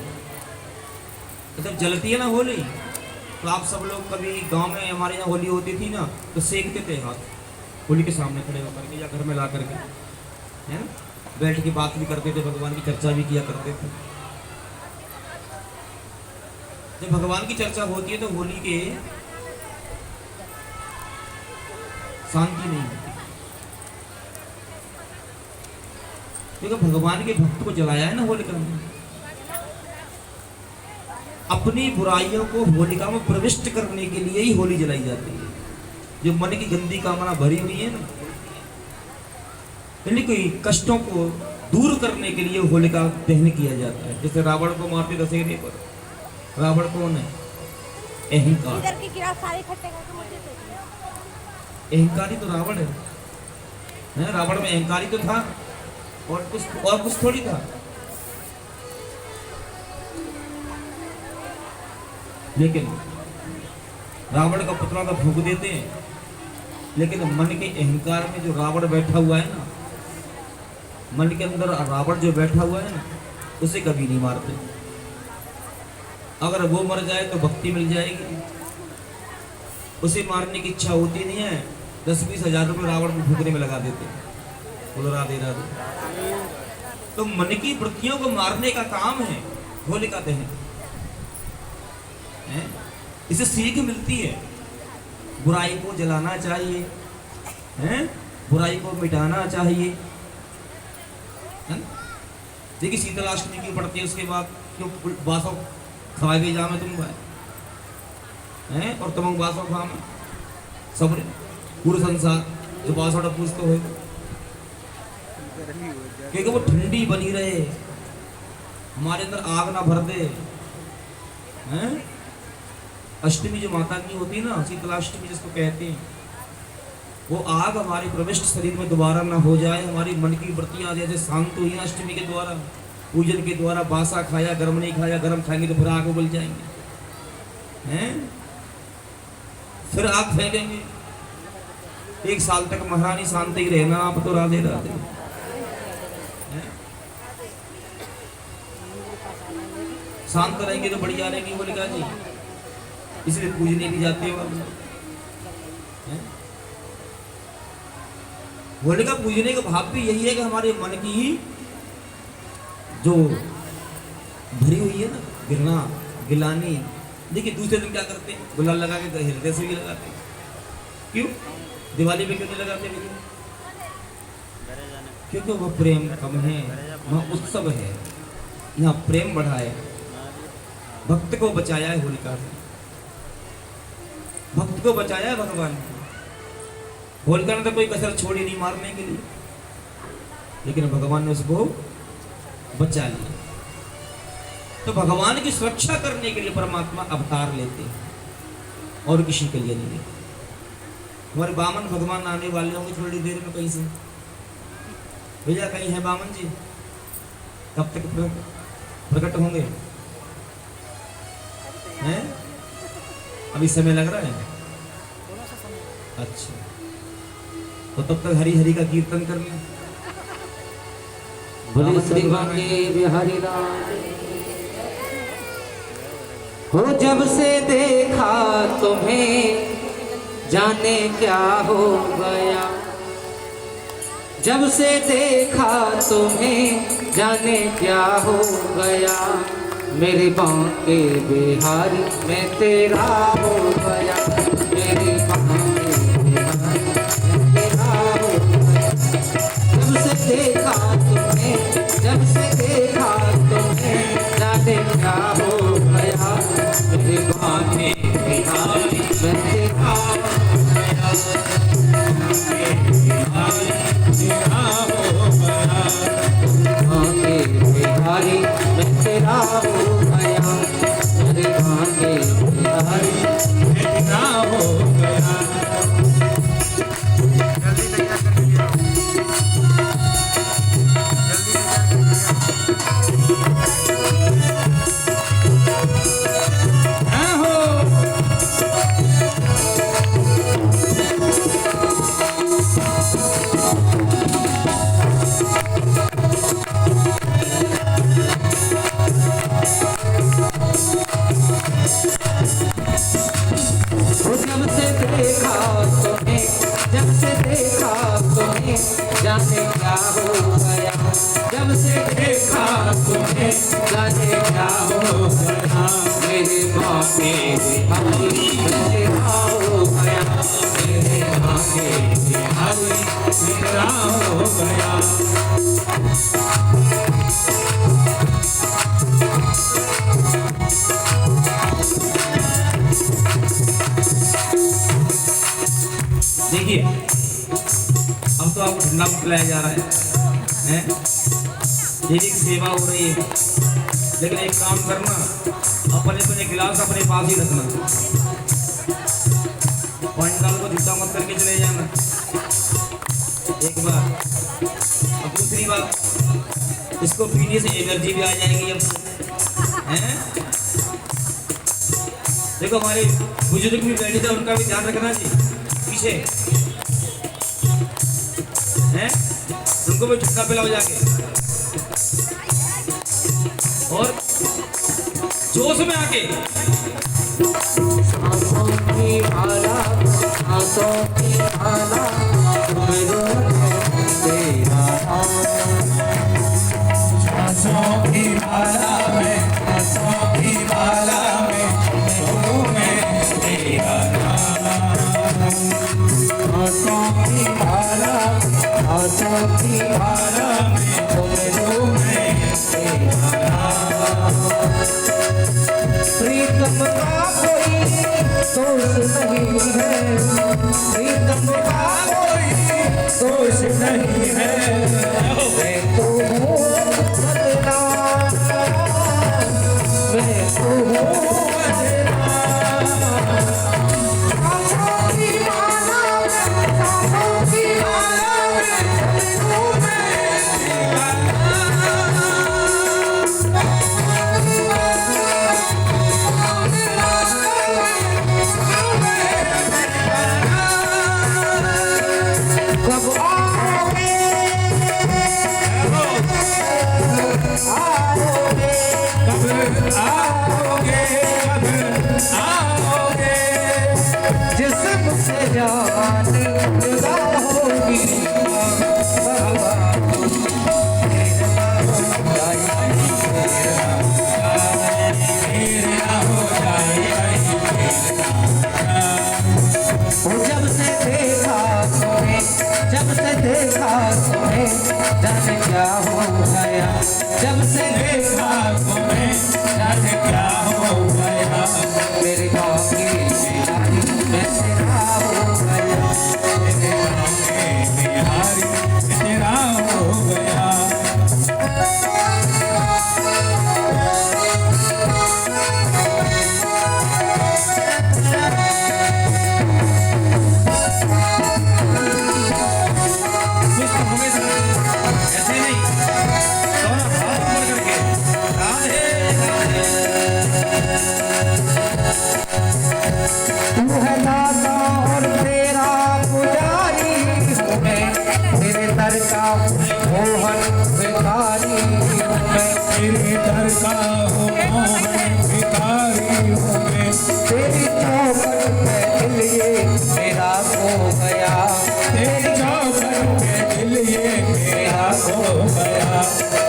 मतलब जलती है ना होली, तो आप सब लोग कभी गांव में हमारे यहाँ होली होती थी ना, तो सेकते थे हाथ होली के सामने खड़े होकर के या घर में ला करके, है ना, बैठ के बात भी करते थे, भगवान की चर्चा भी किया करते थे। जब भगवान की चर्चा होती है तो होली के शांति नहीं होती, क्योंकि भगवान के भक्त को जलाया है ना होलिका में। अपनी बुराइयों को होलिका में प्रविष्ट करने के लिए ही होली जलाई जाती है। जो मन की गंदी कामना भरी हुई है ना, यानी कोई कष्टों को दूर करने के लिए होलिका दहन किया जाता है। जैसे रावण को मारते दशहरे पर, रावण कौन है? अहंकार। अहंकारी तो रावण है, रावण में अहंकारी तो था, और कुछ थोड़ी था। लेकिन रावण का पुतला तो फूंक देते हैं, लेकिन मन के अहंकार में जो रावण बैठा हुआ है ना, मन के अंदर रावण जो बैठा हुआ है ना, उसे कभी नहीं मारते। अगर वो मर जाए तो भक्ति मिल जाएगी, उसे मारने की इच्छा होती नहीं है, 10-20 हजार रुपये रावण को फूकने में लगा देते। बोलो राधे राधे। तो मन की वृत्तियों को मारने का काम है होलिका दहन। इसे सीख मिलती है, बुराई को जलाना चाहिए, बुराई को मिटाना चाहिए। देखिए शीतलाष्टमी की पड़ती है, उसके बाद क्यों बासों खा के जामे तुम भाई, और तुम बासों खा में सब पूरे संसार जो बासों पूछते हो, क्योंकि वो ठंडी बनी रहे, हमारे अंदर आग ना भर दे। अष्टमी जो माता की होती है ना, शीतलाष्टमी जिसको कहते हैं, वो आग हमारे प्रविष्ट शरीर में दोबारा ना हो जाए, हमारी मन की वृत्तियां जैसे शांत हुई अष्टमी के द्वारा, पूजन के द्वारा। बासा खाया, गर्म नहीं खाया, गर्म खाएंगे तो फिर आग उबल जाएंगे, फिर आग फेंकेंगे। 1 साल तक महारानी शांत ही रहना आप तो राधे राधे। शांत रहेंगे तो बढ़िया रहेंगी होलिका जी, इसलिए पूजने भी जाते हो आप। होलिका पूजने का भाव भी यही है कि हमारे मन की जो भरी हुई है ना गिरना गिलानी। देखिए दूसरे लोग क्या करते हैं, गुलाल लगा के हृदय से भी लगाते हैं। क्यों? दिवाली पे क्यों नहीं लगाते? क्योंकि वो प्रेम कम है, वहाँ उत्सव है, यहाँ प्रेम बढ़ा है। भक्त को बचाया है होलिका से, भक्त को बचाया है भगवान। होलिका ने तो कोई कसर छोड़ी नहीं मारने के लिए, लेकिन भगवान ने उसको बचा लिया। तो भगवान की सुरक्षा करने के लिए परमात्मा अवतार लेते हैं, और किसी के लिए नहीं। हमारे बामन भगवान आने वाले होंगे थोड़ी देर में कहीं से। भैया कहीं है बामन जी? कब तक प्रकट होंगे? हैं? अभी समय लग रहा है? अच्छा, तो तब तक हरि हरि का कीर्तन कर लें। बोले श्री वाणी बिहारी लाल। हो जब से देखा तुम्हें जाने क्या हो गया, जब से देखा तुम्हें जाने क्या हो गया, मेरे बांके बिहारी मैं तेरा हो गया, मेरे बांके बिहारी मैं तेरा हो गया। जब से देखा तुम्हें, जब से देखा तुम्हें जाने क्या हो गया, मेरे बांके बिहारी मैं तेरा हो गया, बांके बिहारी मैं तेरा हो गया, मेरे बांके बिहारी मैं तेरा हो गया। जल्दी तैयार कर लिया, जाने क्या हो गया, जब से देखा तुम्हें जाने क्या हो गया, मेरे बांके बिहारी मैं तेरा हो गया, मेरे बांके बिहारी तेरा हो गया। देखिए, अब तो आपको ठंडा पिलाया जा रहा है? देवी की सेवा हो रही है, लेकिन एक काम करना, अपने गिलास अपने पास ही रखना, पंडाल को झूठा मत करके चले जाना। एक बार, अब दूसरी बात, इसको पीने से एनर्जी भी आ जाएगी अब, हैं? देखो हमारे बुजुर्ग भी बैठे थे, उनका भी ध्यान रखना जी, पीछे हैं, उनको भी ठंडा पिलाओ जाके, और जोश में आके। आंखों की माला, आंखों की माला, तुम्हें तेरा आंखों की माला में, आंखों की माला में तुम्हें तेरा आंखों की माला, आंखों की माला में तुम्हें तेरा प्रीतम का कोई दोष नहीं है, प्रीतम का कोई दोष नहीं है, मैं तो हूँ बदनाम, मैं तो हूँ बदनाम। आँखों की माला में, आँखों की माला में तुम्हें तेरा कब आओगे, आओगे, कब आओगे, कब आओगे, जिस्म से जान जुदा होगी, भगवान जब से देखा तुम्हें, जब से देखा तुम्हें जाने क्या हो गया, जब से देखा तुम्हें जाने क्या हो गया, मेरे बांके बिहारी मैं तेरा हो गया, मेरे का मोहन भिखारी हूँ मैं, तेरे दर का हो मोहन भिखारी हूँ मैं, तेरी चौखट पे दिल ये मेरा खो गया, तेरी चौखट पे दिल ये मेरा खो गया,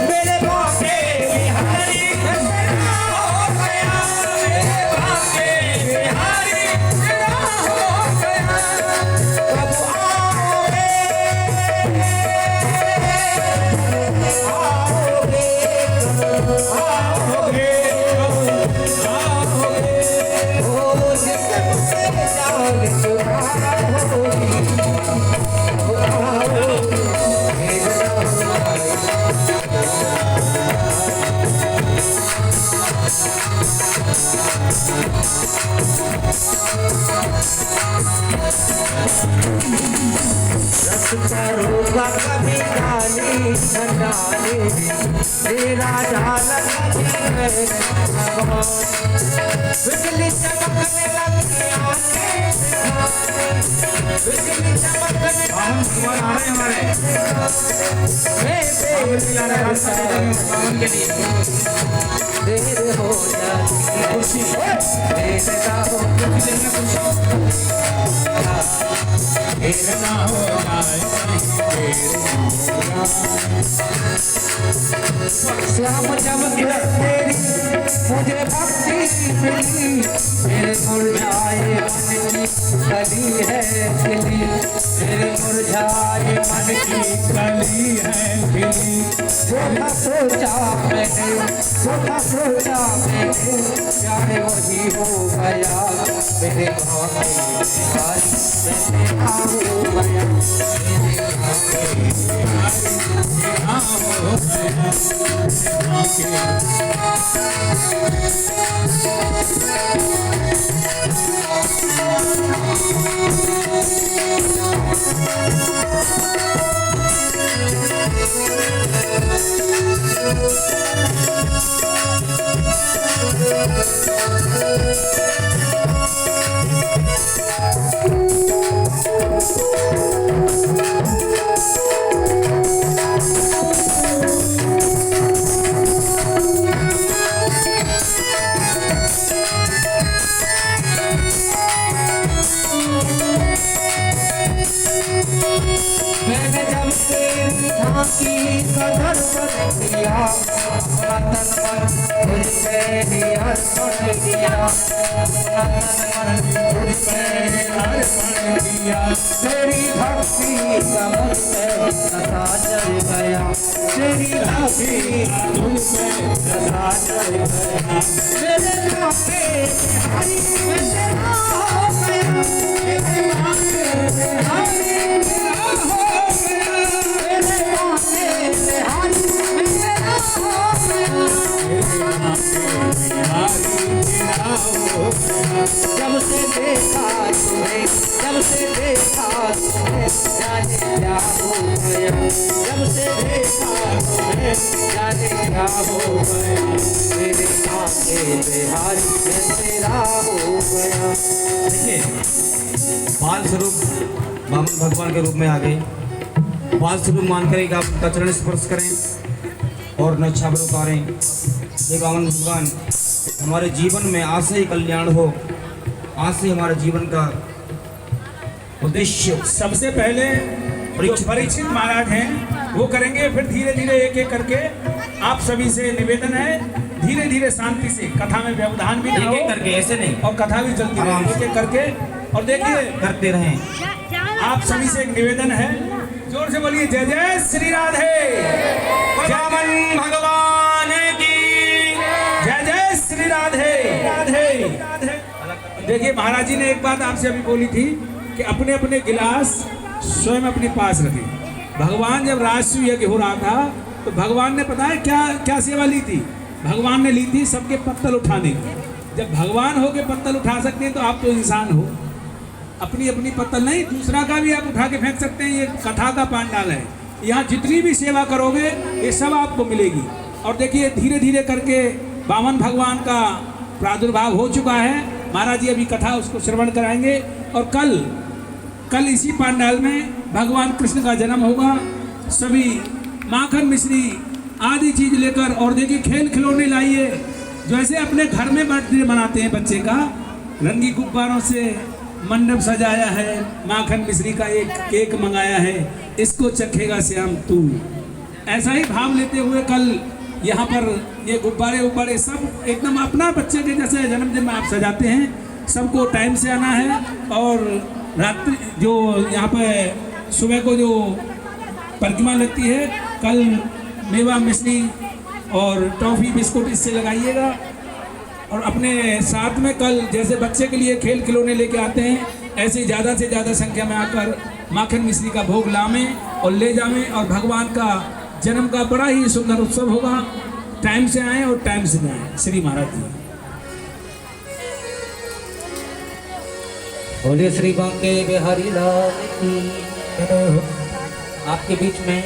मेरे भाग्य बिहारी तेरा हो गया, मेरे भाग्य बिहारी तेरा हो गया। कब आओगे आओगे आओगे ओ जिसम से जान चुरा होगी, वो आओगे मेरा करूँगा कभी जानी जानी तेरा जालन है भगवान, बिजली चमकने लगी आंखें, बिजली चमकने बावन भगवान आ रहे हैं हमारे बावन के लिए देर हो जाती खुशी देर ना हो देर ना हो जाए श्याम जब तेरी मुझे भक्ति मिली, मेरे मुरझाए मन की कली है खिली, मेरे मुरझाए मन की कली है खिली, सोचा सोचा मैंने जाने वही हो गया, मेरे गाँव में बिहारी मैं तेरा हो गया, मेरे गाँव में हो मैंने जब तेरी झांकी कदर कर दिया, अपना तन मन तुझ पे ही अर्पण किया, अपना तन मन तुझ पे ही अर्पण किया, तेरी भक्ति कमर पे सदा चढ़ गया, तेरी भक्ति तुझ पे सदा चढ़ गया, मेरे भाग्य हरि में तेरा हो गया, मेरे भाग्य हरि जब से देखा तुम्हें, जब से देखा तुम्हें जाने क्या हो गया, जब से देखा तुम्हें जाने क्या हो गया, मेरे कांटे बिहारी मैं तेरा हो गया। देखिए बाल स्वरूप बामन भगवान के रूप में आ गए, बाल स्वरूप मान करें कि आप उनका चरण स्पर्श करें और नच्छावर उतारें। ये बामन भगवान हमारे जीवन में आज से ही कल्याण हो, आज से हमारे जीवन का उद्देश्य सबसे पहले जो परीक्षित महाराज हैं वो करेंगे, फिर धीरे धीरे एक एक करके आप सभी से निवेदन है धीरे धीरे शांति से, कथा में व्यवधान भी ना हो, एक एक करके, ऐसे नहीं और कथा भी चलती रहे, एक एक करके। और देखिए करते रहें। आप सभी से एक निवेदन है, जोर से बोलिए जय जय श्री राधे, बामन भगवान की जय जय श्री राधे राधे। देखिए महाराज जी ने एक बात आपसे अभी बोली थी कि अपने अपने गिलास स्वयं अपने पास रखें। भगवान जब राजसूय यज्ञ हो रहा था तो भगवान ने पता है क्या क्या सेवा ली थी, भगवान ने ली थी सबके पत्तल उठाने की। जब भगवान हो के पत्तल उठा सकते हैं तो आप तो इंसान हो, अपनी अपनी पत्तल नहीं दूसरा का भी आप उठा के फेंक सकते हैं। ये कथा का पांडाल है, यहाँ जितनी भी सेवा करोगे ये सब आपको मिलेगी। और देखिए धीरे धीरे करके बामन भगवान का प्रादुर्भाव हो चुका है। महाराज जी अभी कथा उसको श्रवण कराएंगे और कल इसी पांडाल में भगवान कृष्ण का जन्म होगा। सभी माखन मिश्री आदि चीज लेकर, और देखिए खेल खिलौने लाइए। जैसे अपने घर में बर्थडे मनाते हैं बच्चे का, रंगी गुब्बारों से मंडप सजाया है, माखन मिश्री का एक केक मंगाया है, इसको चखेगा श्याम तू। ऐसा ही भाव लेते हुए कल यहाँ पर ये गुब्बारे उब्बारे सब एकदम अपना बच्चे के जैसे जन्मदिन में आप सजाते हैं। सबको टाइम से आना है, और रात्रि जो यहाँ पे सुबह को जो परिक्रमा लगती है, कल मेवा मिश्री और टॉफ़ी बिस्कुट इससे लगाइएगा। और अपने साथ में कल जैसे बच्चे के लिए खेल खिलौने लेके आते हैं, ऐसे ज़्यादा से ज़्यादा संख्या में आकर माखन मिश्री का भोग लावें और ले जावें, और भगवान का जन्म का बड़ा ही सुंदर उत्सव होगा। टाइम से आएँ और टाइम से जाएँ। श्री महाराज जी। बोलिए श्री बांके बिहारी लाल की। आपके बीच में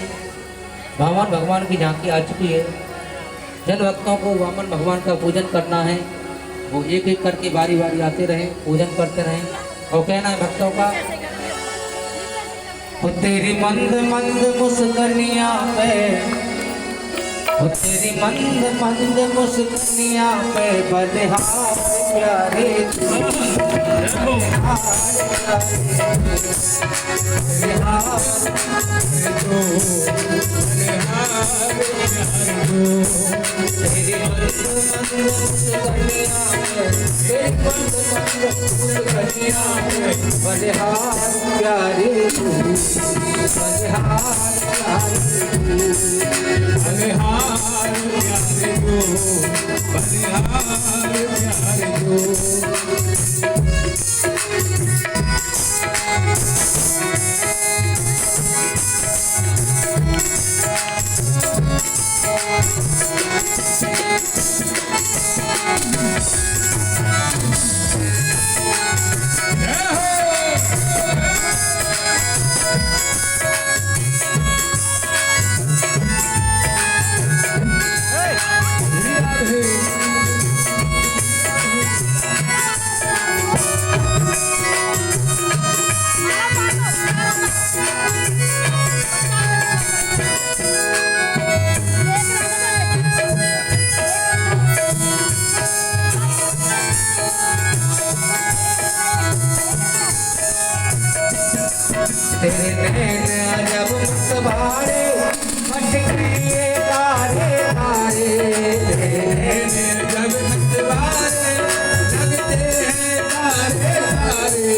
वामन भगवान की झांकी आ चुकी है। जिन भक्तों को वामन भगवान का पूजन करना है वो एक एक करके बारी बारी आते रहें, पूजन करते रहें। और कहना है भक्तों का, वो तेरी मंद मंद मुस्कनिया पे, वो तेरी मंद मंद मुस्कनिया पे बलिहार प्यारे तेरे नैन जब मतवारे भटके तारे तारे, तेरे नैन जब मतवारे लगते हैं तारे तारे,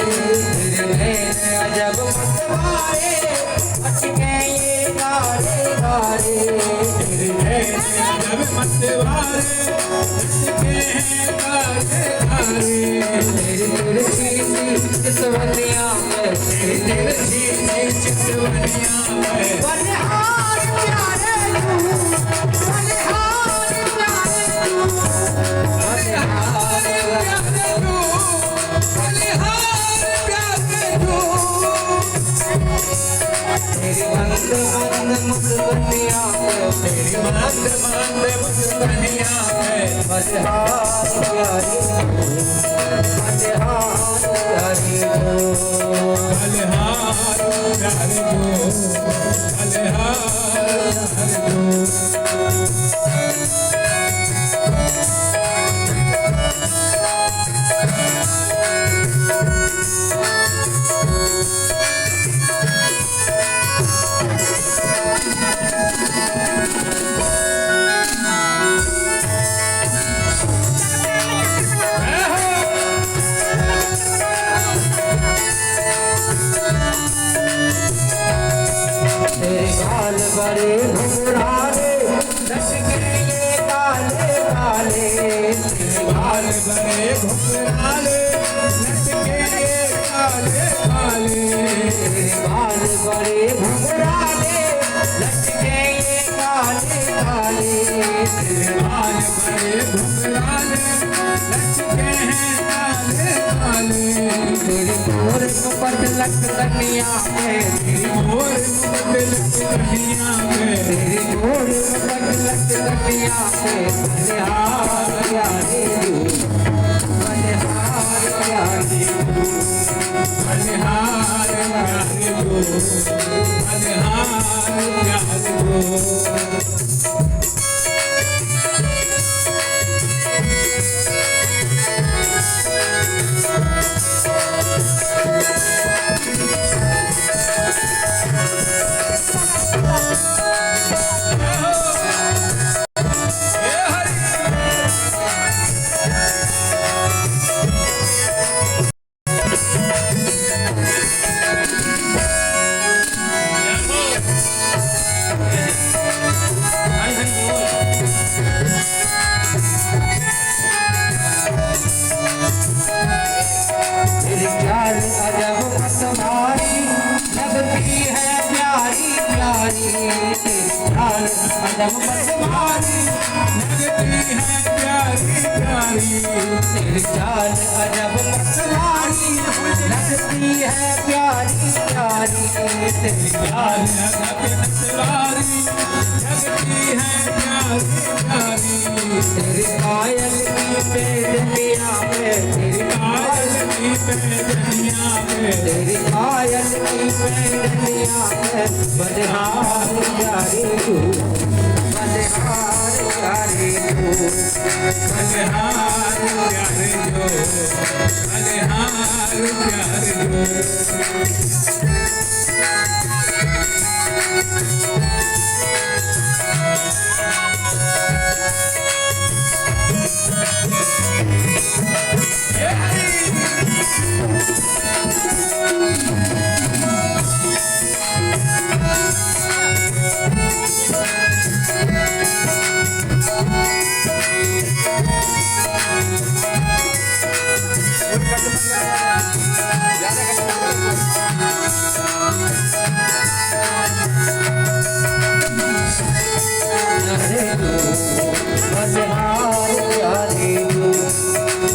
तेरे नैन जब मतवारे भटके तारे तारे, तेरे नैन जब मतवारे भटके हैं तारे तारे, तेरी तिरछी चितवनिया में, तेरी तिरछी चितवनिया में बलिहार प्यारे तू, बलिहार प्यारे तू, बलिहार प्यारे तू, बलिहार प्यारे तू। तेरी मंद मंद मुस्कनिया में, तेरी मंद मंद मुस्कनिया में बलिहार प्यारे तू, बलिहार प्यारे तू, बलिहार प्यारे तू, बलिहार प्यारे तू। तेरे गाल बड़े घुंघराले लटके ये काले काले, तेरे गाल बड़े घुंघराले लटके ये काले काले, तेरे गाल बड़े घुंघराले लटके ये काले काले, तेरे गाल बड़े घुंघराले लटके हैं काले काले, तेरी मोर मुकुट लटकनिया में, तेरी मोर मुकुट लटकनिया में, तेरी मोर मुकुट लटकनिया में बलिहार प्यारे तू, बलिहार प्यारे तू, बलिहार प्यारे तू, बलिहार प्यारे हरि हरि बोल। तेरी चाल अजब मतवारी लगती है प्यारी प्यारी, तेरी चाल अजब मतवारी लगती है प्यारी प्यारी, तेरी चाल अजब मतवारी लगती है प्यारी प्यारी, तेरी चाल सवारी लगती है प्यारी प्यारी, तेरी पायल की बेदनिया में, तेरी पायल की बेदनिया में, तेरी पायल की बेदनिया में बलिहार प्यारी तू, बलिहार प्यारी तू, बलिहार प्यारे जो, बलिहार प्यारे जो। बलिहार प्यारी तू,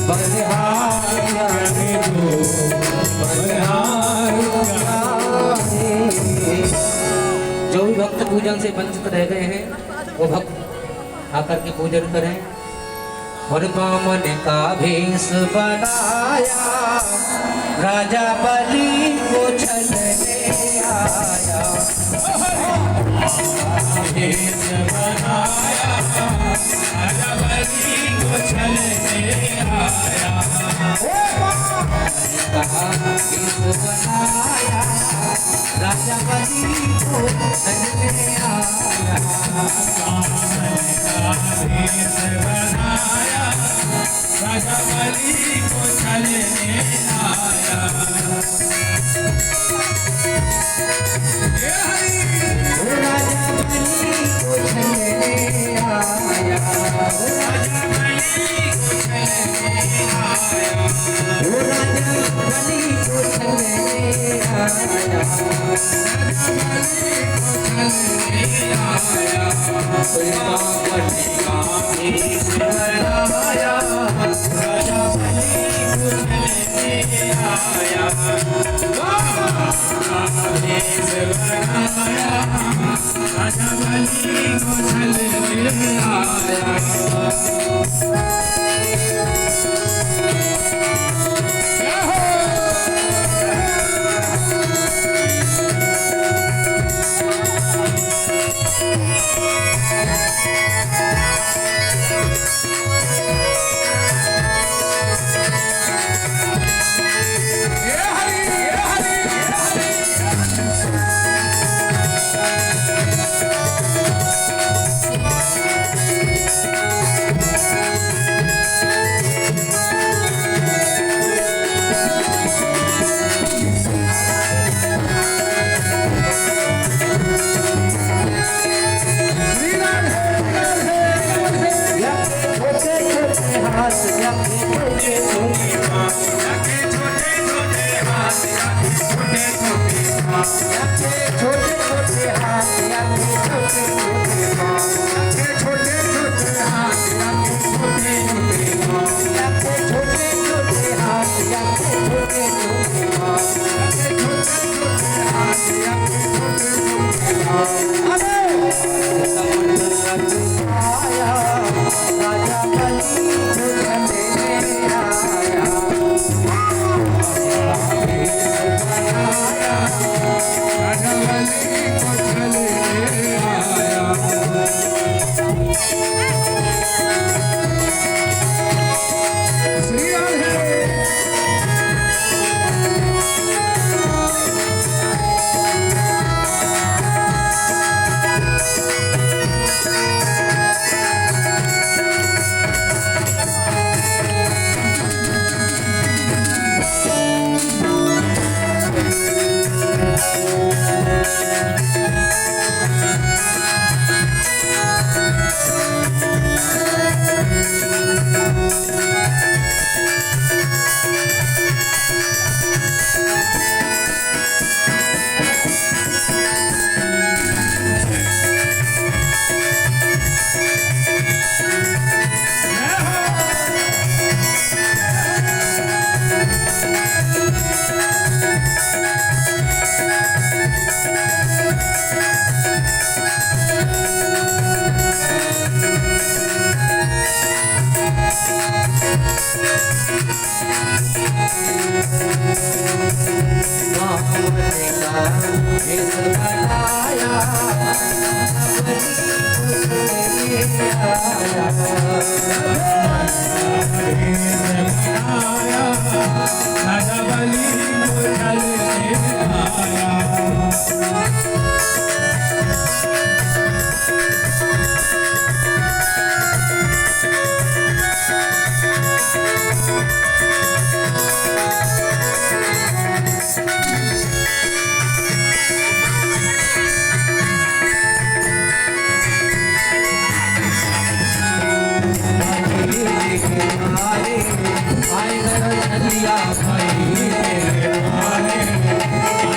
बलिहार प्यारी तू, बलिहार प्यारी। जो भी भक्त पूजन से वंचित रह गए हैं वो भक्त आकर के पूजन करें। और बामन का भेष बनाया राजा बलि को छलने आया, भेष बनाया राजा बलि को छलने आया, कहा भेष बनाया राजा बलि को छलने आया, भेष बनाया राजा बलि को छलने आया। राजा बलि को छलने आया, राजा बलि को छलने आया, राजा बलि को छलने आया, कोई बामन का भेष बनाया राजा बलि को छलने आया, भेष बनाया राजा बलि को छलने आया। राजा बलि को छलने भेष बनाया राजा बलि को चलने आया। आए गए छलिया भाई आए गए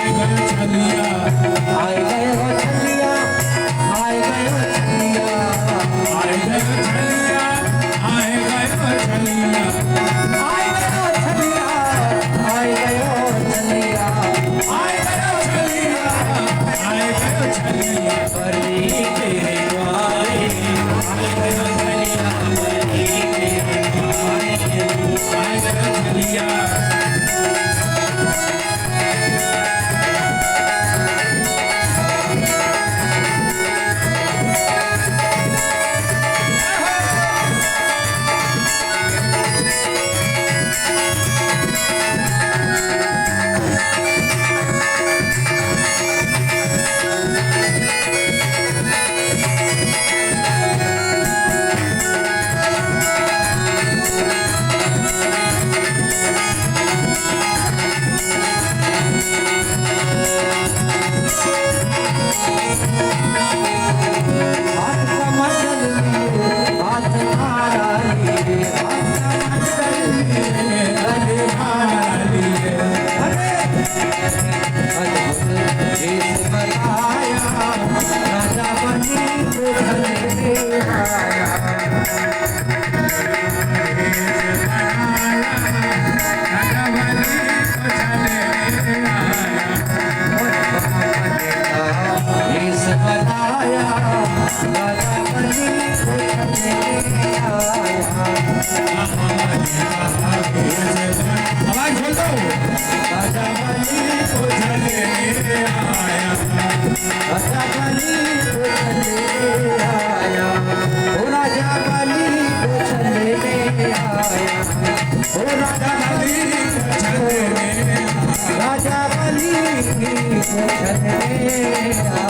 हो छलिया आए गए हो छलिया आए गए हो छलिया आए गए हो छलिया आए गए हो छलिया आए गए हो छलिया आए गए हो छलिया आए गए हो छलिया बलि तेरे द्वारे आए गए हो छलिया बलि तेरे द्वारे आए गए हो छलिया राजा बलि को छलने आया।